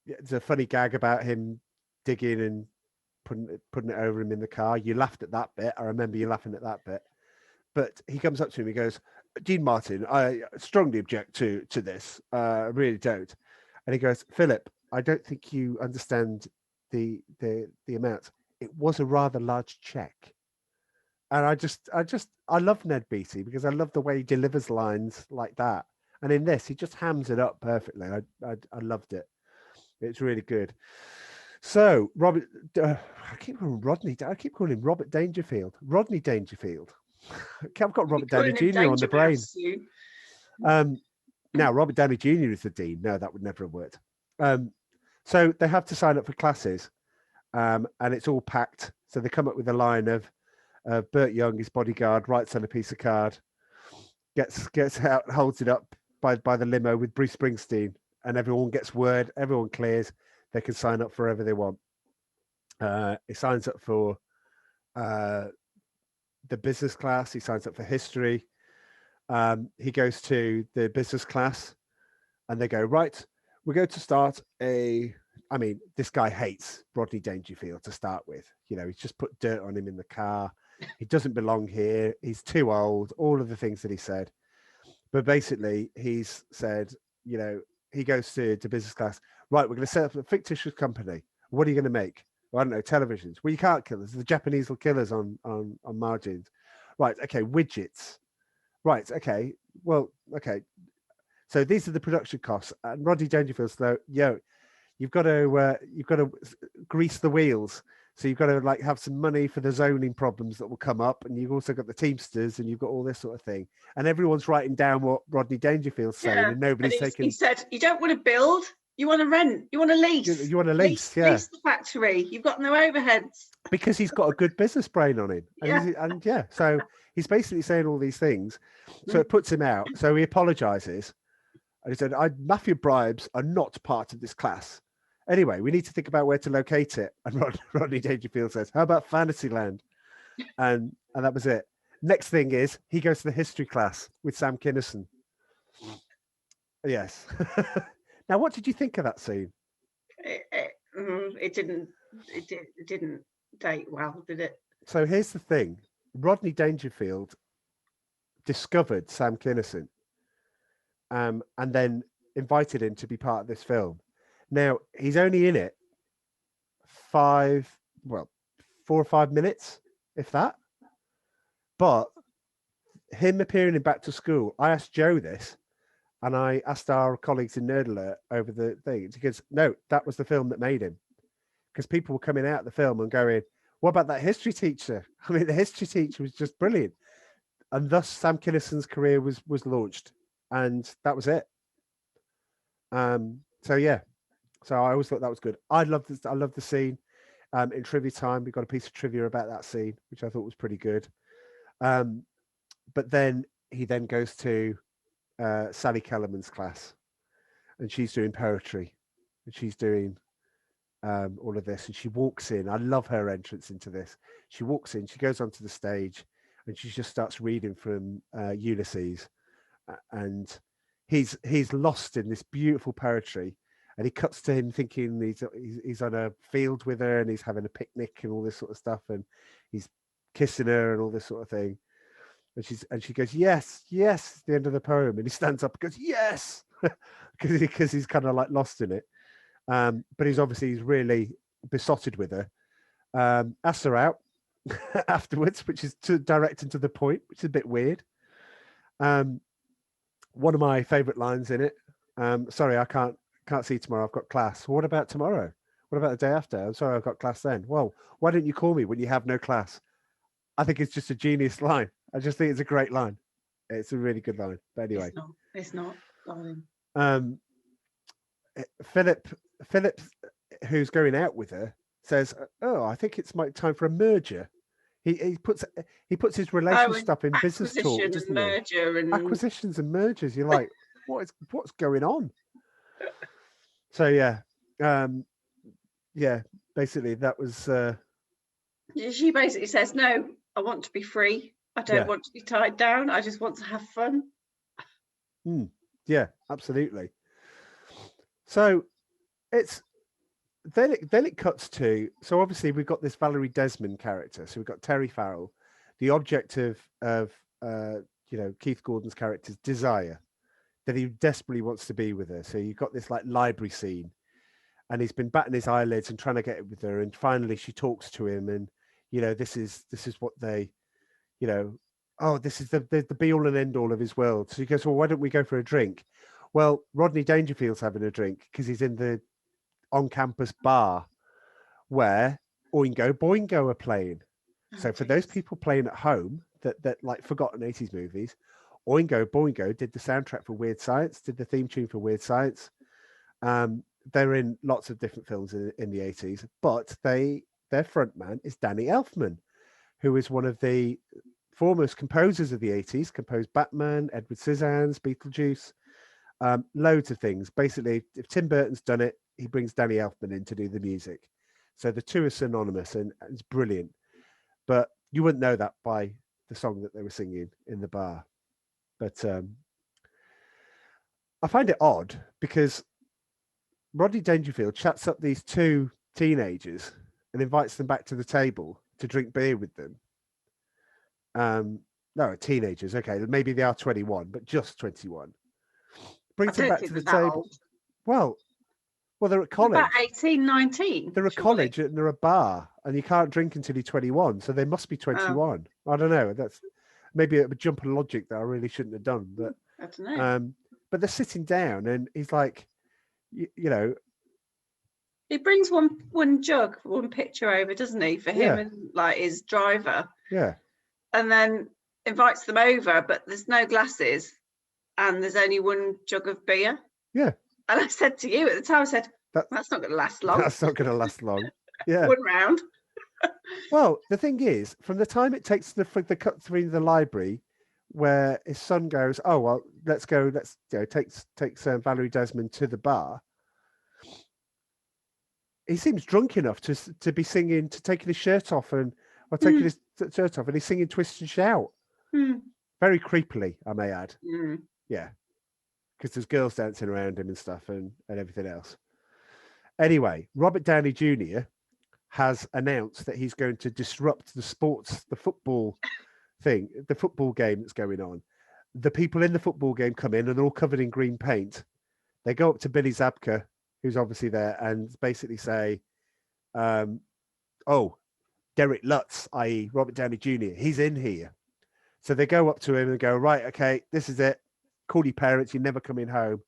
There's a funny gag about him digging and putting it over him in the car. You laughed at that bit. I remember you laughing at that bit. But he comes up to him. He goes, "Dean Martin, I strongly object to this. I really don't." And he goes, "Philip, I don't think you understand the amount. It was a rather large check." And I love Ned Beatty because I love the way he delivers lines like that. And in this, he just hams it up perfectly. I loved it. It's really good. So Robert, I keep calling him Rodney. I keep calling him Robert Dangerfield. Rodney Dangerfield. I've got Robert Downey Jr. on the brain. Now Robert Downey Jr. is the dean. No, that would never have worked. So they have to sign up for classes, and it's all packed. So they come up with a line of Burt Young, his bodyguard, writes on a piece of card, gets out, holds it up by the limo with Bruce Springsteen, and everyone gets word. Everyone clears. They can sign up for wherever they want. He signs up for the business class. He signs up for history. He goes to the business class, and they go, "Right, we're going to start this guy hates Rodney Dangerfield to start with. He's just put dirt on him in the car. He doesn't belong here. He's too old." All of the things that he said. But basically, he's said, he goes to business class. "Right, we're going to set up a fictitious company. What are you going to make?" "Well, I don't know, televisions." "Well, you can't kill us. The Japanese will kill us on margins." "Right, okay, widgets." "Right, okay. Well, okay. So these are the production costs." And Rodney Dangerfield's though, you've got to grease the wheels. So you've got to have some money for the zoning problems that will come up, and you've also got the Teamsters, and you've got all this sort of thing. And everyone's writing down what Rodney Dangerfield's saying, and nobody's taking. He said, "You don't want to build, you want to rent, you want to lease. You want to lease, yeah. Lease the factory. You've got no overheads." Because he's got a good business brain on him, so he's basically saying all these things. So it puts him out. So he apologizes, and he said, "Mafia bribes are not part of this class. Anyway, we need to think about where to locate it." And Rodney Dangerfield says, "How about Fantasyland?" And that was it. Next thing is he goes to the history class with Sam Kinison. Yes. Now, what did you think of that scene? It didn't date well, did it? So here's the thing: Rodney Dangerfield discovered Sam Kinison, and then invited him to be part of this film. Now, he's only in it 4 or 5 minutes, if that. But him appearing in Back to School, I asked Joe this, and I asked our colleagues in Nerd Alert over the thing. He goes, "No, that was the film that made him." Because people were coming out of the film and going, "What about that history teacher?" The history teacher was just brilliant. And thus Sam Kinison's career was launched. and that was it. So yeah, so I always thought that was good. I love this. I love the scene. In trivia time, we got a piece of trivia about that scene, which I thought was pretty good. But then he then goes to Sally Kellerman's class, and she's doing poetry, and she's doing all of this, and she walks in. I love her entrance into this. She walks in, she goes onto the stage, and she just starts reading from Ulysses, and he's lost in this beautiful poetry, and he cuts to him thinking he's on a field with her, and he's having a picnic and all this sort of stuff, and he's kissing her and all this sort of thing, and she goes, yes, yes, the end of the poem, and he stands up and goes, yes, because he's kind of like lost in it. But he's really besotted with her. Asks her out afterwards, which is direct and to the point, which is a bit weird. One of my favorite lines in it. Sorry, I can't see you tomorrow. I've got class. What about tomorrow? What about the day after? I'm sorry, I've got class then. Well, why don't you call me when you have no class? I think it's just a genius line. I just think it's a great line. It's a really good line. But anyway, it's not. Darling. Philip, who's going out with her, says, "Oh, I think it's time for a merger." He puts his relationship stuff in business talk, doesn't merger he? Acquisitions and mergers. You're like, what's going on? So yeah, basically that was. She basically says, "No, I want to be free. I don't want to be tied down. I just want to have fun." Yeah, absolutely. So it's then it cuts to, so obviously we've got this Valerie Desmond character. So we've got Terry Farrell, the object of Keith Gordon's character's desire, that he desperately wants to be with her. So you've got this like library scene, and he's been batting his eyelids and trying to get it with her, and finally she talks to him, and this is what they, this is the be all and end all of his world. So he goes, well, why don't we go for a drink? Well, Rodney Dangerfield's having a drink because he's in the on-campus bar where Oingo Boingo are playing. So for those people playing at home that like forgotten 80s movies, Oingo Boingo did the soundtrack for Weird Science, did the theme tune for Weird Science. They're in lots of different films in the 80s, but their frontman is Danny Elfman, who is one of the foremost composers of the 80s, composed Batman, Edward Scissorhands, Beetlejuice, loads of things. Basically, if Tim Burton's done it, he brings Danny Elfman in to do the music. So the two are synonymous, and it's brilliant. But you wouldn't know that by the song that they were singing in the bar. But I find it odd because Rodney Dangerfield chats up these two teenagers and invites them back to the table to drink beer with them. No, teenagers. Okay, maybe they are 21, but just 21. Brings them back to the table. Well, they're at college. About 18, 19. They're at college and they're a bar, and you can't drink until you're 21, so they must be 21. I don't know. That's maybe a jump of logic that I really shouldn't have done. But I don't know. But they're sitting down, and he's like, He brings one jug, one pitcher over, doesn't he, for him and like his driver. Yeah. And then invites them over, but there's no glasses, and there's only one jug of beer. Yeah. And I said to you at the time, I said, that's not going to last long. That's not going to last long. Yeah. One round. Well, the thing is, from the time it takes the cut through the library, where his son goes, oh well, let's go. Let's takes Valerie Desmond to the bar. He seems drunk enough to be singing, to taking his shirt off and his shirt off, and he's singing "Twist and Shout." Very creepily, I may add. Yeah, because there's girls dancing around him and stuff, and everything else. Anyway, Robert Downey Jr. has announced that he's going to disrupt the football thing, the football game that's going on. The people in the football game come in, and they're all covered in green paint. They go up to Billy Zabka, who's obviously there, and basically say, oh, Derek Lutz, i.e. Robert Downey Jr., he's in here. So they go up to him and go, right, okay, this is it. Call your parents, you're never coming home.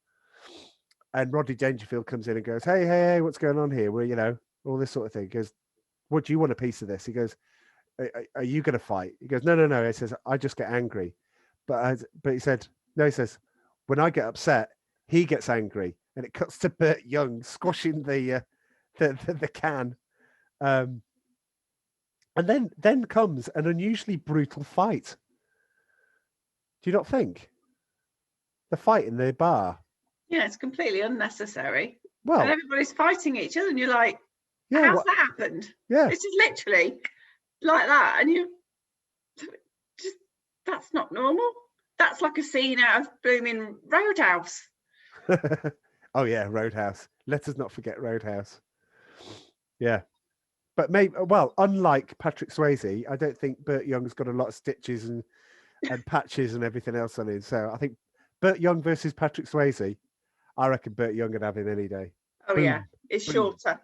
And Rodney Dangerfield comes in and goes, hey, what's going on here? Well, all this sort of thing. He goes, what, do you want a piece of this? He goes, are you going to fight? He goes, no. He says, I just get angry. But he said, no, he says, when I get upset, he gets angry, and it cuts to Burt Young squashing the can. And then comes an unusually brutal fight. Do you not think? The fight in the bar. Yeah, it's completely unnecessary. Well, and everybody's fighting each other, and you're like, yeah, how's that happened? Yeah. This is literally like that. And that's not normal. That's like a scene out of blooming Roadhouse. Oh, yeah, Roadhouse. Let us not forget Roadhouse. Yeah. But maybe, well, unlike Patrick Swayze, I don't think Burt Young's got a lot of stitches and patches and everything else on him. So I think Burt Young versus Patrick Swayze, I reckon Burt Young would have him any day. Oh, Boom. yeah. It's Boom. shorter.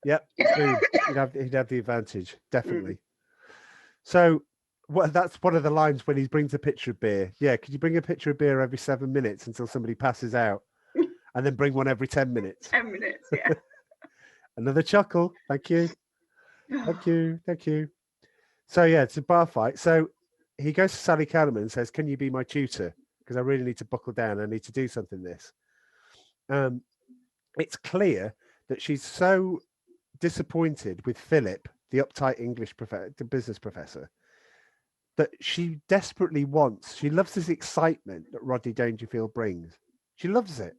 Yep. Boom. He'd have the advantage, definitely. So that's one of the lines when he brings a pitcher of beer. Yeah, could you bring a pitcher of beer every 7 minutes until somebody passes out? And then bring one every 10 minutes. 10 minutes, yeah. Another chuckle. Thank you. Thank you. Thank you. So, yeah, it's a bar fight. So he goes to Sally Kellerman and says, can you be my tutor? Because I really need to buckle down. I need to do something this. It's clear that she's so disappointed with Philip, the uptight English professor, the business professor, that she desperately she loves this excitement that Rodney Dangerfield brings. She loves it.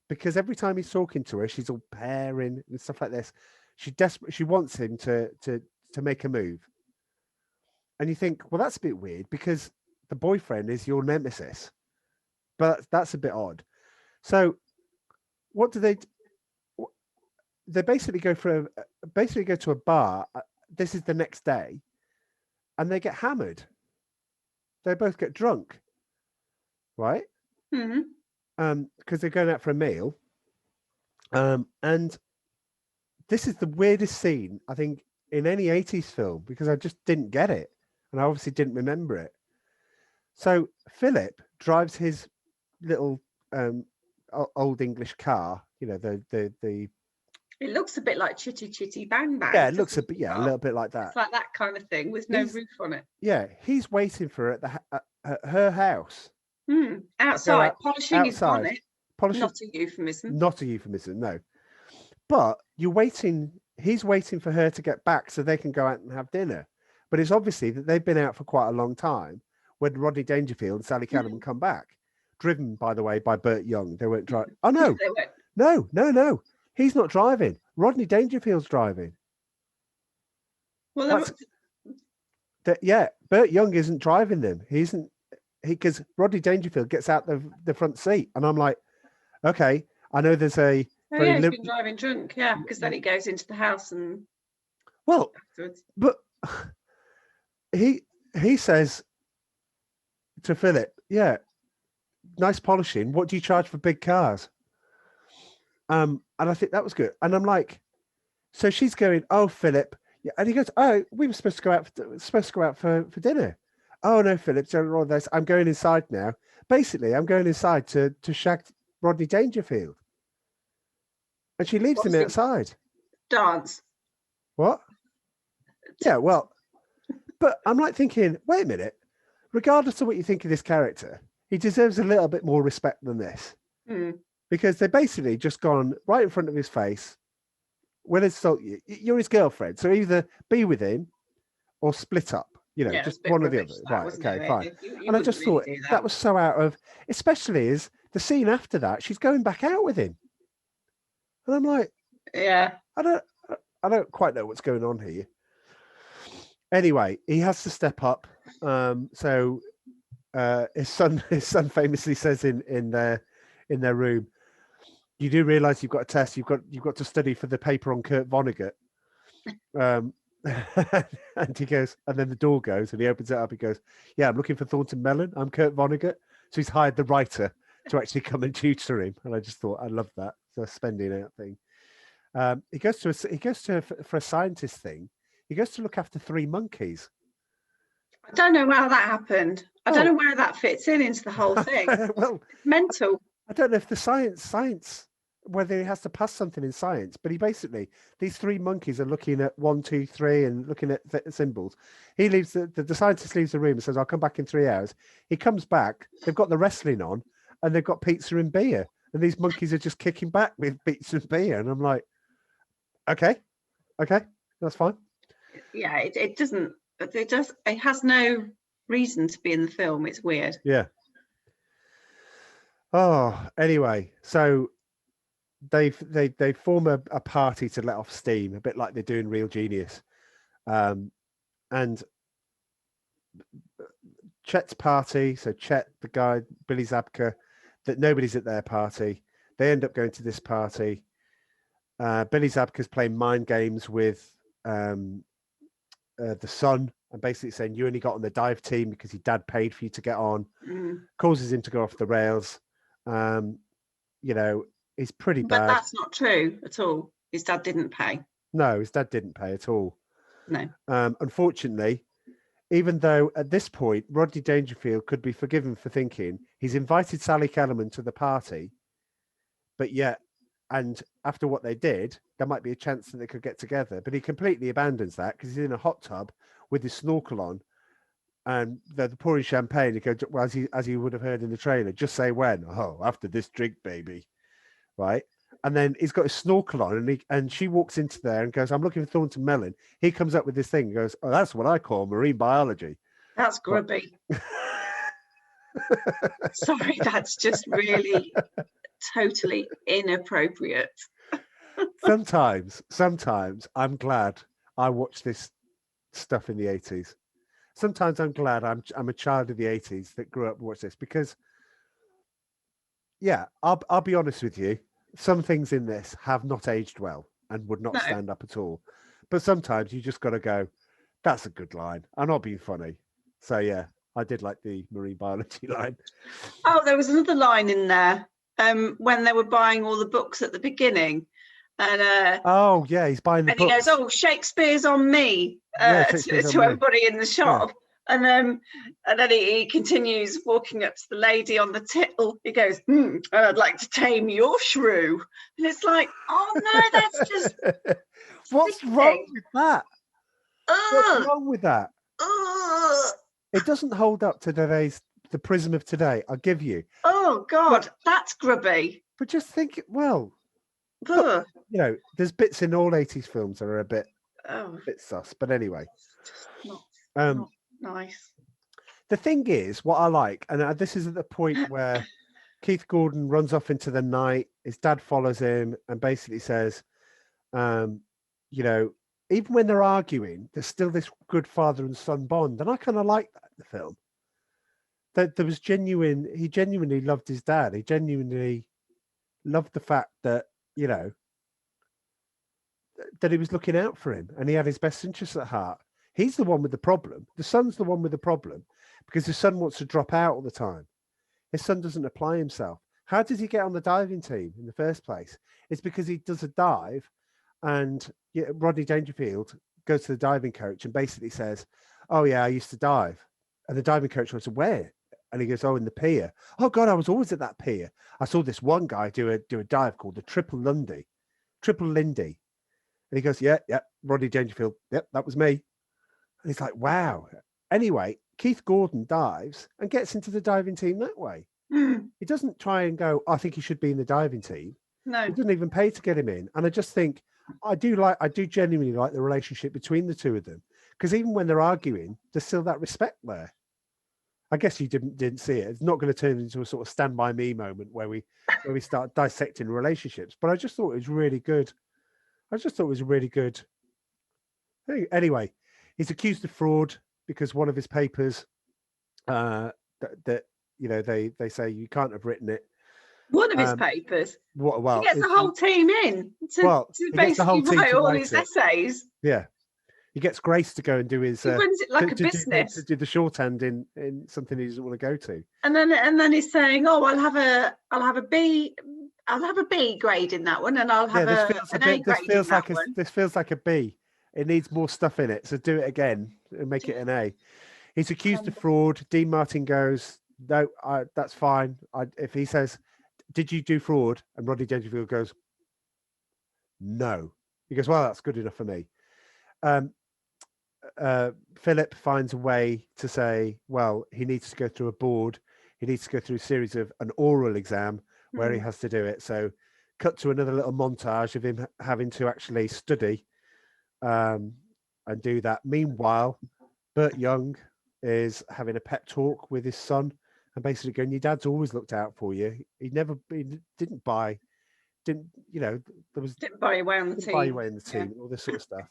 Because every time he's talking to her, she's all pairing and stuff like this. She wants him to make a move. And you think, well, that's a bit weird because the boyfriend is your nemesis. But that's a bit odd. So what do they do? They basically go to a bar. This is the next day, and they get hammered. They both get drunk, right? Mm-hmm. Because they're going out for a meal. And this is the weirdest scene, I think, in any 80s film, because I just didn't get it. And I obviously didn't remember it. So Philip drives his little old English car, you know, the It looks a bit like Chitty Chitty Bang Bang. Yeah, it looks a bit, a little bit like that. It's like that kind of thing with no roof on it. Yeah, he's waiting for her at her house. Outside, polishing his bonnet. Not a euphemism. Not a euphemism, no. But he's waiting for her to get back so they can go out and have dinner. But it's obviously that they've been out for quite a long time when Rodney Dangerfield and Sally Kellerman come back. Driven, by the way, by Burt Young. They weren't driving. Oh, no. No. He's not driving. Rodney Dangerfield's driving. Well, Burt Young isn't driving them. Because Rodney Dangerfield gets out the front seat. And I'm like, okay, I know there's a... he's been driving drunk, because then he goes into the house and... Well, afterwards. But he says to Philip, yeah, nice polishing. What do you charge for big cars? And I think that was good. And I'm like, so she's going, oh, Philip. Yeah. And he goes, oh, we were supposed to go out for dinner. Oh, no, Philip, don't roll this. I'm going inside now. Basically, I'm going inside to shag Rodney Dangerfield. And she leaves him outside. Dance. What? Yeah, well, but I'm like thinking, wait a minute. Regardless of what you think of this character, he deserves a little bit more respect than this. Because they basically just gone right in front of his face. Well, insult you. You're his girlfriend, so either be with him or split up. You know, just one or the other. Right, okay, fine. And I just thought that was so out of, especially as the scene after that, she's going back out with him. And I'm like, yeah, I don't quite know what's going on here. Anyway, he has to step up. So his son famously says in their room, you do realize you've got a test. You've got to study for the paper on Kurt Vonnegut. And he goes, and then the door goes, and he opens it up. He goes, yeah, I'm looking for Thornton Mellon. I'm Kurt Vonnegut. So he's hired the writer to actually come and tutor him. And I just thought, I love that. The spending out thing. He goes to for a scientist thing. He goes to look after 3 monkeys. I don't know how that happened. I don't know where that fits into the whole thing. Well, it's mental. I don't know if the science, whether he has to pass something in science, but he basically, these 3 monkeys are looking at 1, 2, 3 and looking at symbols. He leaves, the scientist leaves the room and says, I'll come back in 3 hours. He comes back, they've got the wrestling on, and they've got pizza and beer, and these monkeys are just kicking back with pizza and beer, and I'm like, okay, that's fine. Yeah, it doesn't. It has no reason to be in the film. It's weird. Yeah. Oh, anyway, so they form a party to let off steam, a bit like they do in Real Genius, and Chet's party. So Chet, the guy, Billy Zabka, that nobody's at their party. They end up going to this party. Billy Zabka's playing mind games with the son, and basically saying you only got on the dive team because your dad paid for you to get on. Causes him to go off the rails. You know, he's pretty bad. But that's not true at all. His dad didn't pay. No, his dad didn't pay at all. No. Unfortunately, even though at this point Rodney Dangerfield could be forgiven for thinking he's invited Sally Kellerman to the party, but yet, and after what they did, there might be a chance that they could get together. But he completely abandons that because he's in a hot tub with his snorkel on, and they're pouring champagne. He goes, well, as you would have heard in the trailer, just say when. Oh, after this drink, baby, right? And then he's got his snorkel on, and she walks into there and goes, I'm looking for Thornton Melon. He comes up with this thing and goes, oh, that's what I call marine biology. That's grubby. Sorry, that's just really totally inappropriate. Sometimes I'm glad I watched this stuff in the 80s. Sometimes I'm glad I'm a child of the 80s that grew up and watched this, because, yeah, I'll be honest with you. Some things in this have not aged well and would not stand up at all. But sometimes you just got to go, that's a good line. I'm not being funny. So, yeah, I did like the marine biology line. Oh, there was another line in there when they were buying all the books at the beginning. And oh, yeah, he's buying the books. And he goes, oh, Shakespeare's on me to everybody in the shop. Yeah. And then he continues walking up to the lady on the till. He goes, I'd like to tame your shrew. And it's like, oh no, that's just what's wrong with that? What's wrong with that? It doesn't hold up to the prism of today. I'll give you. Oh God, that's grubby. But just think, well, look, you know, there's bits in all 80s films that are a bit sus. But anyway, it's not nice. The thing is, what I like, and this is at the point where Keith Gordon runs off into the night. His dad follows him and basically says, you know, even when they're arguing, there's still this good father and son bond. And I kind of like that in the film. That there was he genuinely loved his dad. He genuinely loved the fact that, you know, that he was looking out for him and he had his best interests at heart. He's the one with the problem. The son's the one with the problem because his son wants to drop out all the time. His son doesn't apply himself. How does he get on the diving team in the first place? It's because he does a dive and Rodney Dangerfield goes to the diving coach and basically says, oh, yeah, I used to dive. And the diving coach goes, where? And he goes, oh, in the pier. Oh, God, I was always at that pier. I saw this one guy do a dive called the Triple Lindy. And he goes, yeah, Rodney Dangerfield. Yep, that was me. And he's like, wow. Anyway, Keith Gordon dives and gets into the diving team that way. He doesn't try and go, I think he should be in the diving team. No. He doesn't even pay to get him in. And I just think, I do genuinely like the relationship between the two of them. Because even when they're arguing, there's still that respect there. I guess you didn't see it. It's not going to turn into a sort of Stand By Me moment where we start dissecting relationships. But I just thought it was really good. Anyway, he's accused of fraud because one of his papers that you know they say you can't have written it. One of his papers. Well, he gets the whole team in to basically write all his essays. Yeah. He gets Grace to go and do his. He runs it like a business. To do the shorthand in something he doesn't want to go to. And then he's saying, "Oh, I'll have a B grade in that one, and I'll have an A grade in that one." This feels like a B. It needs more stuff in it, so do it again and make it an A. He's accused of fraud. Dean Martin goes, "No, that's fine." If he says, "Did you do fraud?" and Rodney Dangerfield goes, "No," he goes, "Well, that's good enough for me." Philip finds a way to say, well, he needs to go through a board. he needs to go through a series of an oral exam where he has to do it. So cut to another little montage of him having to actually study and do that. Meanwhile, Burt Young is having a pep talk with his son and basically going, your dad's always looked out for you. He didn't buy you know, there was Didn't buy away on the team. Buy away in the team, all this sort of stuff.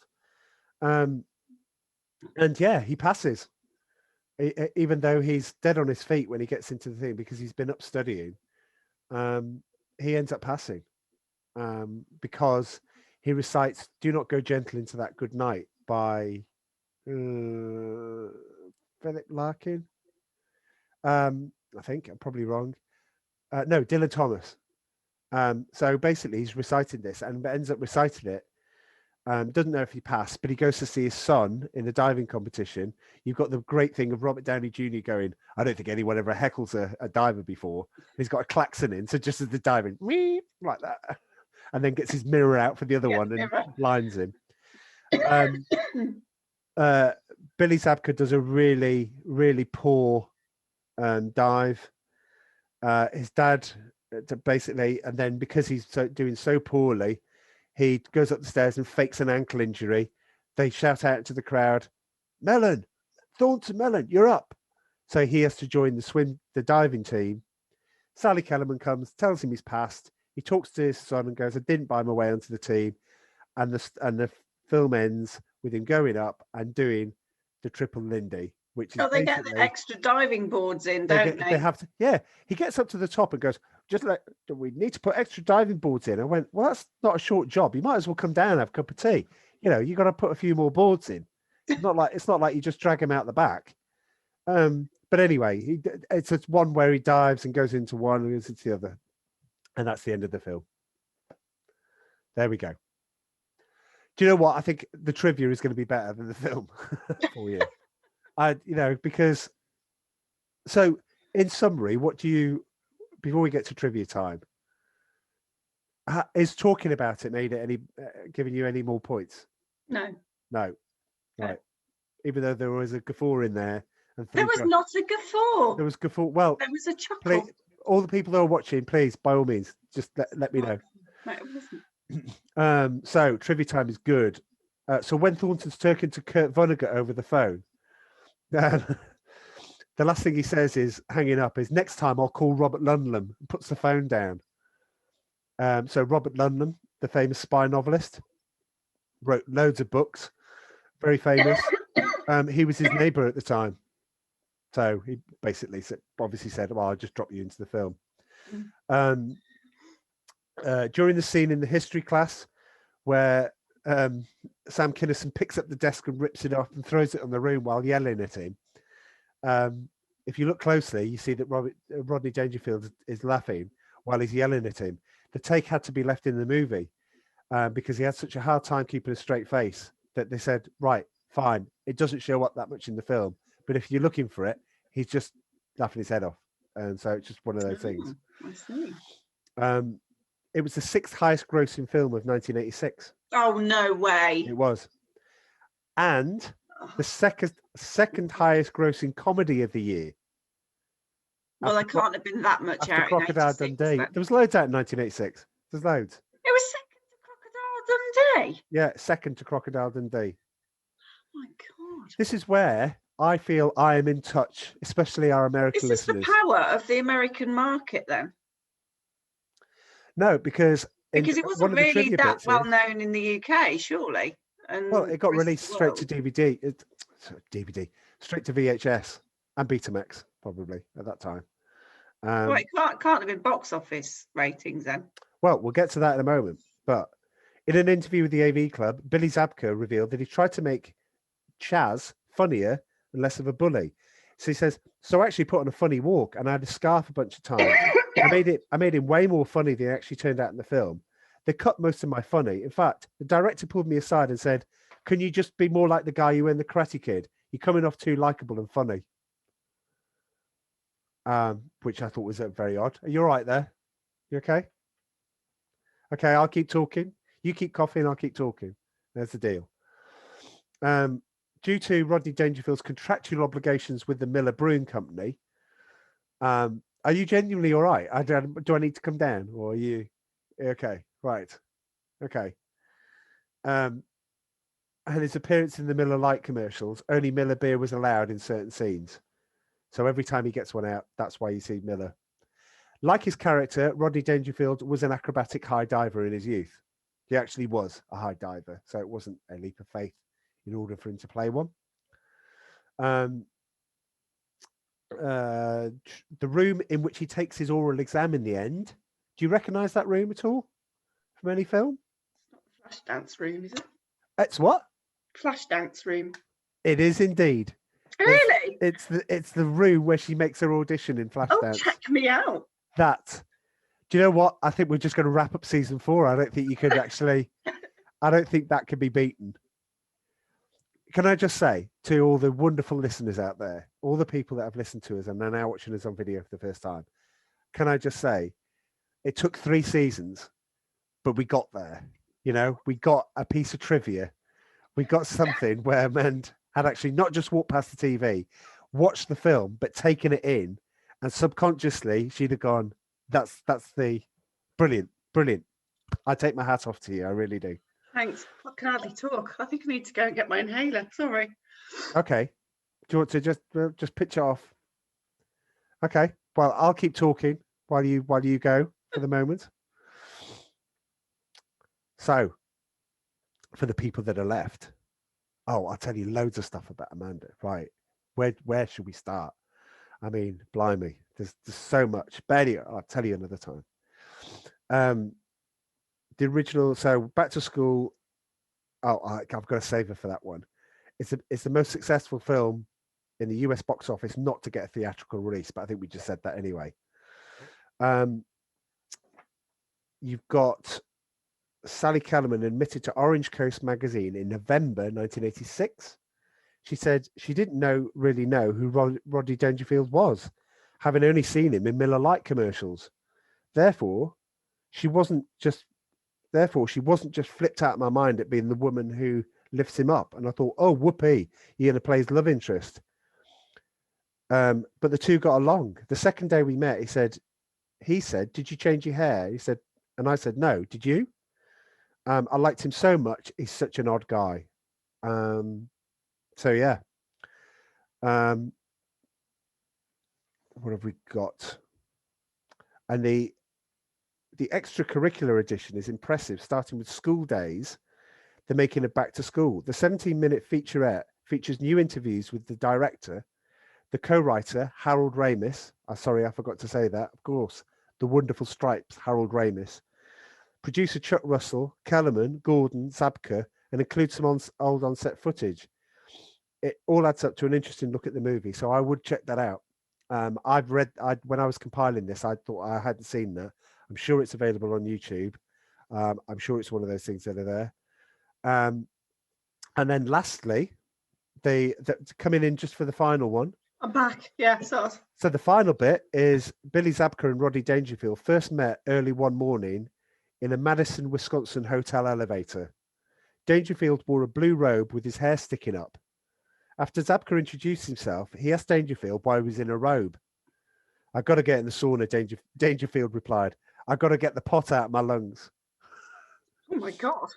And yeah, he passes. Even though he's dead on his feet when he gets into the thing because he's been up studying, he ends up passing because he recites "Do Not Go Gentle Into That Good Night" by Philip Larkin. I think I'm probably wrong. No, Dylan Thomas. So basically, he's reciting this and ends up reciting it. Doesn't know if he passed, but he goes to see his son in the diving competition. You've got the great thing of Robert Downey Jr. going, I don't think anyone ever heckles a diver before. He's got a klaxon in, so just as the diving, like that, and then gets his mirror out for the other one and lines him. Billy Zabka does a really, really poor dive. His dad basically, and then because he's doing so poorly, he goes up the stairs and fakes an ankle injury. They shout out to the crowd, Mellon, Thornton Mellon, you're up. So he has to join the diving team. Sally Kellerman comes, tells him he's passed. He talks to his son and goes, I didn't buy my way onto the team. And the film ends with him going up and doing the triple Lindy, which is they get the extra diving boards in, don't they? They have to, yeah. He gets up to the top and goes, we need to put extra diving boards in. I went, well, that's not a short job. You might as well come down and have a cup of tea. You know, you got to put a few more boards in. It's not like you just drag him out the back. But anyway, it's one where he dives and goes into one and goes into the other, and that's the end of the film. There we go. Do you know what? I think the trivia is going to be better than the film for you. Because so in summary, what do you, before we get to trivia time, is talking about it made it giving you any more points? No. Right. Even though there was a guffaw in there. There was not a guffaw. There was guffaw. Well, there was a chuckle. All the people that are watching, please, by all means, just let me know. No, it wasn't. So trivia time is good. So when Thornton's talking to Kurt Vonnegut over the phone, the last thing he says is, hanging up, is, next time I'll call Robert Ludlum, and puts the phone down. So Robert Ludlum, the famous spy novelist, wrote loads of books, very famous. He was his neighbor at the time. So he basically said, well, I'll just drop you into the film. During the scene in the history class where Sam Kinison picks up the desk and rips it off and throws it on the room while yelling at him. If you look closely, you see that Rodney Dangerfield is laughing while he's yelling at him. The take had to be left in the movie because he had such a hard time keeping a straight face that they said, right, fine, it doesn't show up that much in the film, but if you're looking for it, he's just laughing his head off. And so it's just one of those things. I see. It was the 6th highest grossing film of 1986. Oh, no way. It was. And the second highest grossing comedy of the year. Well, there can't have been that much out Crocodile Dundee. There was loads out in 1986. There's loads. It was second to Crocodile Dundee? Yeah, second to Crocodile Dundee. Oh, my God. This is where I feel I am in touch, especially our American listeners. Is this the power of the American market, then? No, because it wasn't really that well known in the UK, surely. And well, it got released straight to DVD, straight to VHS and Betamax, probably at that time. Well, it can't have been box office ratings then. Well, we'll get to that in a moment. But in an interview with the AV Club, Billy Zabka revealed that he tried to make Chaz funnier and less of a bully. So he says, so I actually put on a funny walk and I had a scarf a bunch of times. I made him way more funny than he actually turned out in the film. They cut most of my funny. In fact, the director pulled me aside and said, can you just be more like the guy you were in The Karate Kid? You're coming off too likable and funny. Which I thought was very odd. Are you all right there? You okay? Okay, I'll keep talking. You keep coughing, I'll keep talking. There's the deal. Due to Rodney Dangerfield's contractual obligations with the Miller Brewing Company, Are you genuinely all right? Do I need to come down, or are you okay? Right. Okay. And his appearance in the Miller Lite commercials, only Miller beer was allowed in certain scenes. So every time he gets one out, that's why you see Miller. Like his character, Rodney Dangerfield was an acrobatic high diver in his youth. He actually was a high diver, so it wasn't a leap of faith in order for him to play one. The room in which he takes his oral exam in the end. Do you recognise that room at all from any film? Flash dance room, is it? It's what? Flash dance room. It is indeed. Really? It's the room where she makes her audition in Flashdance. Check me out. That. Do you know what? I think we're just going to wrap up season 4. I don't think you could actually. I don't think that can be beaten. Can I just say to all the wonderful listeners out there, all the people that have listened to us and are now watching us on video for the first time, can I just say, it took 3 seasons, but we got there. You know, we got a piece of trivia. We got something where Amanda had actually not just walked past the TV, watched the film, but taken it in, and subconsciously she'd have gone, that's the brilliant. I take my hat off to you. I really do. Thanks. I can hardly talk. I think I need to go and get my inhaler. Sorry. Okay. Do you want to just pitch it off? Okay. Well, I'll keep talking while you go for the moment. So, for the people that are left, I'll tell you loads of stuff about Amanda. Right. Where should we start? I mean, blimey, there's so much. But anyway, I'll tell you another time. The original, so Back to School. I've got to save her for that one. It's the most successful film in the US box office not to get a theatrical release, but I think we just said that anyway. You've got Sally Kellerman admitted to Orange Coast magazine in November 1986. She said she didn't really know who Rodney Dangerfield was, having only seen him in Miller Lite commercials. Therefore, she wasn't just flipped out of my mind at being the woman who lifts him up. And I thought, oh, whoopee, he going to play his love interest. But the two got along. The second day we met, he said, did you change your hair? He said, and I said, no, did you? I liked him so much. He's such an odd guy. So yeah. What have we got? And the extracurricular edition is impressive, starting with School Days, the making of Back to School. The 17-minute featurette features new interviews with the director, the co-writer, Harold Ramis. Sorry, I forgot to say that. Of course, the wonderful Stripes, Harold Ramis. Producer Chuck Russell, Kellerman, Gordon, Zabka, and includes some old on-set footage. It all adds up to an interesting look at the movie, so I would check that out. When I was compiling this, I thought I hadn't seen that. I'm sure it's available on YouTube. I'm sure it's one of those things that are there. And then lastly, they coming in just for the final one. I'm back. Yeah, so the final bit is Billy Zabka and Roddy Dangerfield first met early one morning in a Madison, Wisconsin hotel elevator. Dangerfield wore a blue robe with his hair sticking up. After Zabka introduced himself, he asked Dangerfield why he was in a robe. "I've got to get in the sauna," Dangerfield replied. "I've got to get the pot out of my lungs." Oh my God.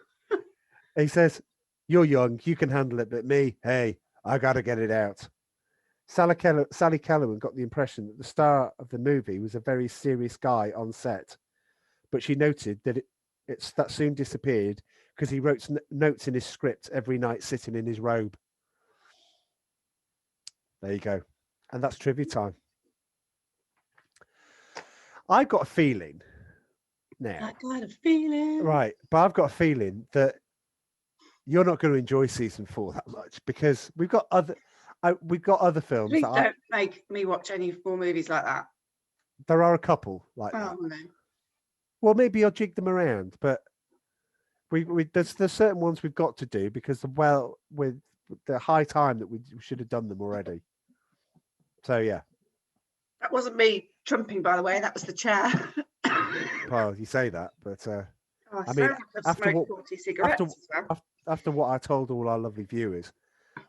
He says, "You're young, you can handle it, but me, hey, I got to get it out." Sally Kellerman got the impression that the star of the movie was a very serious guy on set, but she noted that that soon disappeared because he wrote notes in his script every night sitting in his robe. There you go. And that's trivia time. I got a feeling now. I got a feeling. Right. But I've got a feeling that you're not going to enjoy season 4 that much because we've got other films. Please don't make me watch any more movies like that. There are a couple like that. No. Well, maybe I'll jig them around, but there's certain ones we've got to do because with the high time that we should have done them already. So yeah. That wasn't me trumping, by the way. That was the chair. Well, you say that, but I mean, after what I told all our lovely viewers,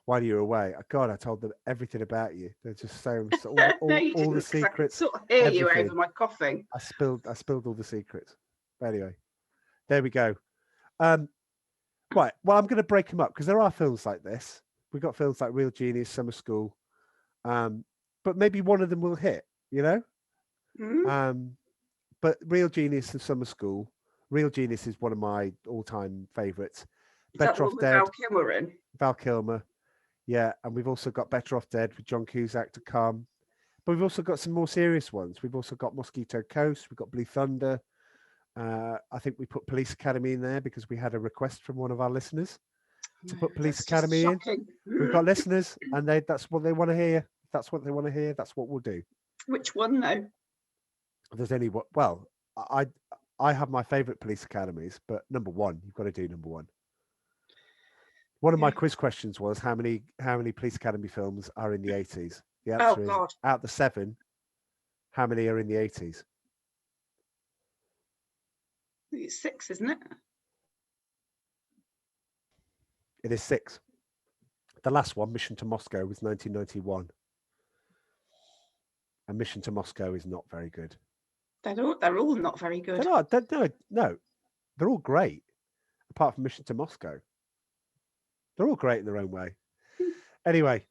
while you were away. God, I told them everything about you. They're just so all No, you the didn't, 'cause I could secrets. sort of hear you everything. over my coughing. I spilled all the secrets. But anyway, there we go. Right. Well, I'm going to break them up because there are films like this. We've got films like Real Genius, Summer School, but maybe one of them will hit. You know. Mm. But Real Genius and Summer School. Real Genius is one of my all-time favourites. Better Off Dead. Val Kilmer in? Val Kilmer. Yeah, and we've also got Better Off Dead with John Cusack to come. But we've also got some more serious ones. We've also got Mosquito Coast. We've got Blue Thunder. I think we put Police Academy in there because we had a request from one of our listeners to put Police Academy in. We've got listeners, and that's what they want to hear. If that's what they want to hear, that's what we'll do. Which one, though? There's only what? Well, I have my favourite Police Academies, but number one, you've got to do number one. One of my quiz questions was how many Police Academy films are in the 80s? The answer is out the 7. How many are in the 80s? I think it's 6, isn't it? It is 6. The last one, Mission to Moscow, was 1991. And Mission to Moscow is not very good. They're all not very good. No, they're all great, apart from Mission to Moscow. They're all great in their own way. Anyway,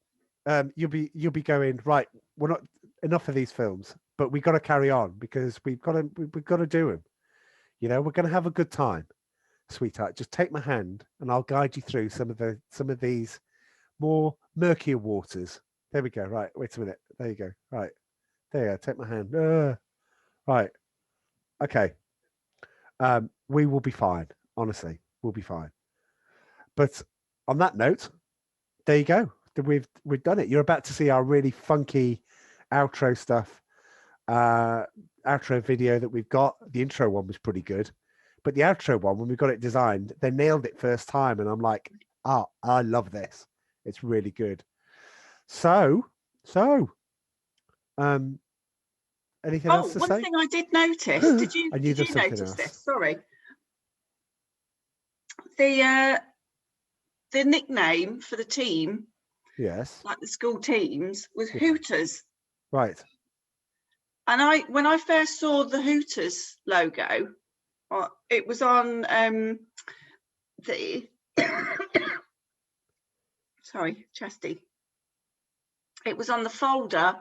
you'll be going right. We're not enough of these films, but we got to carry on because we've got to do them. You know, we're going to have a good time, sweetheart. Just take my hand, and I'll guide you through some of these more murkier waters. There we go. Right, wait a minute. There you go. Right, there you go. Take my hand. Right. Okay. We will be fine. Honestly, we'll be fine. But on that note, there you go. We've done it. You're about to see our really funky outro stuff. Outro video that we've got. The intro one was pretty good, but the outro one, when we got it designed, they nailed it first time, and I'm like, I love this. It's really good. So, anything else to say? One thing I did notice. Did you notice this? Sorry. The nickname for the team, yes, like the school teams, was Hooters. Right. And when I first saw the Hooters logo, it was on the sorry, chesty. It was on the folder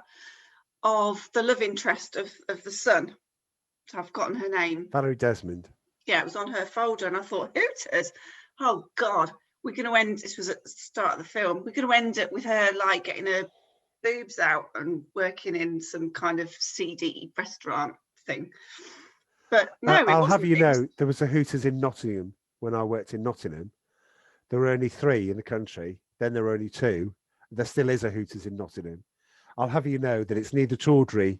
of the love interest of the son. So I've forgotten her name. Valerie Desmond. Yeah, it was on her folder, and I thought, Hooters. Oh God, we're going to end. This was at the start of the film. We're going to end it with her like getting her boobs out and working in some kind of seedy restaurant thing. But no, I'll have you know, there was a Hooters in Nottingham when I worked in Nottingham. There were only 3 in the country. Then there were only 2. There still is a Hooters in Nottingham. I'll have you know that it's neither Tawdry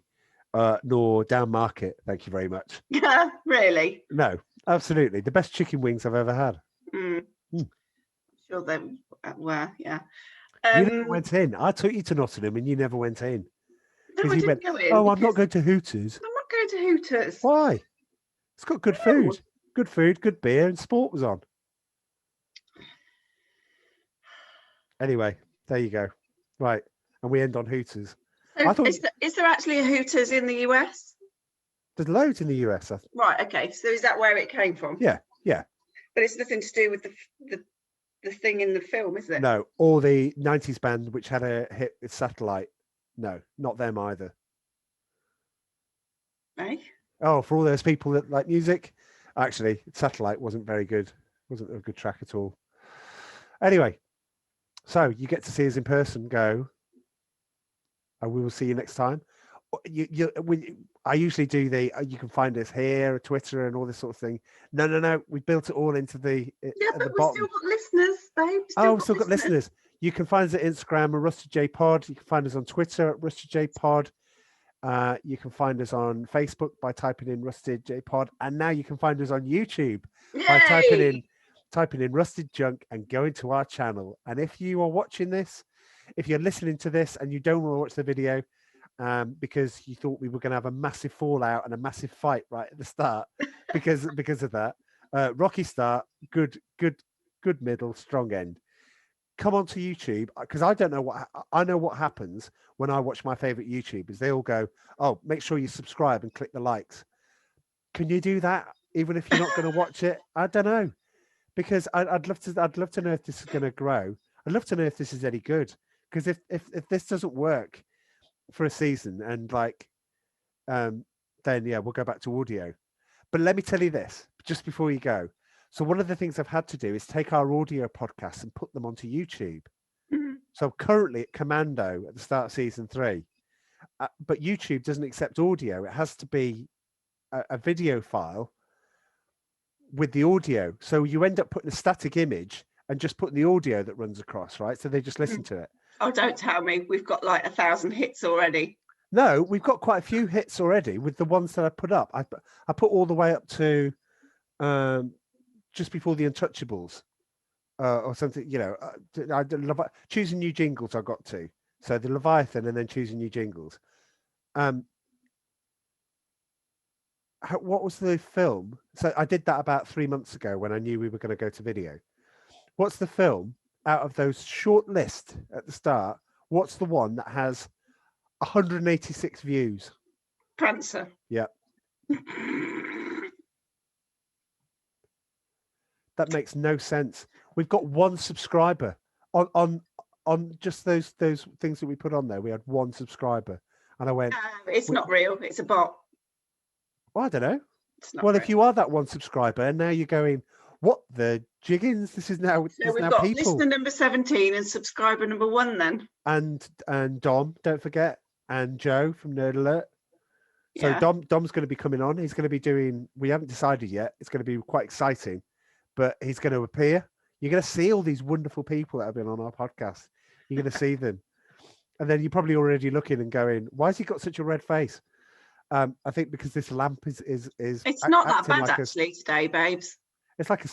nor Down Market. Thank you very much. Yeah, really? No, absolutely. The best chicken wings I've ever had. Sure they were, yeah. You never went in. I took you to Nottingham and you never went in. No, I didn't go in. Oh, I'm not going to Hooters. I'm not going to Hooters. Why? It's got good food. Good food, good beer, and sport was on. Anyway, there you go. Right. And we end on Hooters. So is there actually a Hooters in the US? There's loads in the US. Right, okay. So is that where it came from? Yeah. But it's nothing to do with the thing in the film, is it? No. Or the 90s band which had a hit with Satellite. No, not them either. Eh? Oh, for all those people that like music. Actually, Satellite wasn't very good. Wasn't a good track at all. Anyway, so you get to see us in person, go. And we will see you next time. I usually do you can find us here, Twitter, and all this sort of thing. No. We built it all into the but we've still got listeners, babe. We've still got listeners. You can find us at Instagram at Rusty J Pod. You can find us on Twitter at Rusty J Pod. You can find us on Facebook by typing in Rusted J Pod, and now you can find us on YouTube by typing in Rusted Junk and going to our channel. And if you are watching this, if you're listening to this and you don't want to watch the video because you thought we were going to have a massive fallout and a massive fight right at the start because of that, rocky start, good middle, strong end. come onto YouTube, because I don't know I know what happens when I watch my favorite YouTubers. They all go, "Oh, make sure you subscribe and click the likes." Can you do that even if you're not going to watch it? I don't know, because I'd love to know if this is going to grow. I'd love to know if this is any good, because if this doesn't work for a season and like, then yeah, we'll go back to audio. But let me tell you this just before you go. So one of the things I've had to do is take our audio podcasts and put them onto YouTube. Mhm. So currently at Commando at the start of season 3, but YouTube doesn't accept audio. It has to be a video file with the audio. So you end up putting a static image and just putting the audio that runs across, right? So they just listen to it. Oh, don't tell me. We've got like 1,000 hits already. No, we've got quite a few hits already with the ones that I put up. I put all the way up to just before the Untouchables or something, you know. Choosing new jingles I got to. So the Leviathan and then choosing new jingles. What was the film? So I did that about 3 months ago when I knew we were going to go to video. What's the film out of those short list at the start? What's the one that has 186 views? Prancer. Yeah. That makes no sense. We've got one subscriber on just those things that we put on there. We had one subscriber, and I went, it's not real. It's a bot. Well, I don't know. Well, if you are that one subscriber, and now you're going, what the jiggins? This is now. So we've now got people. listener number 17 and subscriber number 1 then. And Dom, don't forget, and Joe from Nerd Alert. So Yeah. Dom's going to be coming on. He's going to be doing. We haven't decided yet. It's going to be quite exciting, but he's going to appear. You're going to see all these wonderful people that have been on our podcast. You're going to see them, and then you're probably already looking and going, "Why has he got such a red face?" I think because this lamp is. It's not that acting bad like actually today, babes. It's like a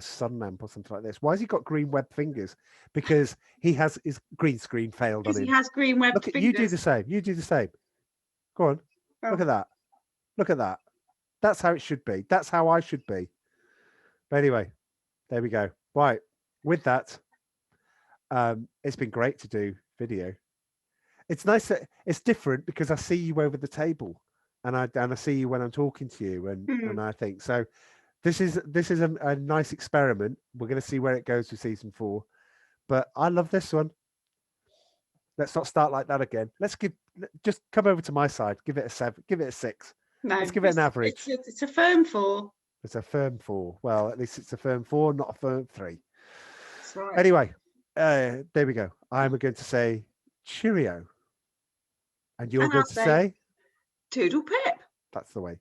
sun lamp or something like this. Why has he got green web fingers? Because he has his green screen failed on Because him. he has green web Look, fingers. you do the same. You do the same. Go on. Oh. Look at that. Look at that. That's how it should be. That's how I should be. But anyway, there we go. Right. With that, it's been great to do video. It's nice that it's different because I see you over the table, and I see you when I'm talking to you, and I think so. This is a nice experiment. We're going to see where it goes with season 4, but I love this one. Let's not start like that again. Just come over to my side. Give it a 7. Give it a 6. No, let's give it an average. It's a firm 4. It's a firm 4. Well, at least it's a firm 4, not a firm 3. That's right. Anyway, there we go. I'm going to say cheerio, and you're going to say Toodle pip. That's the way.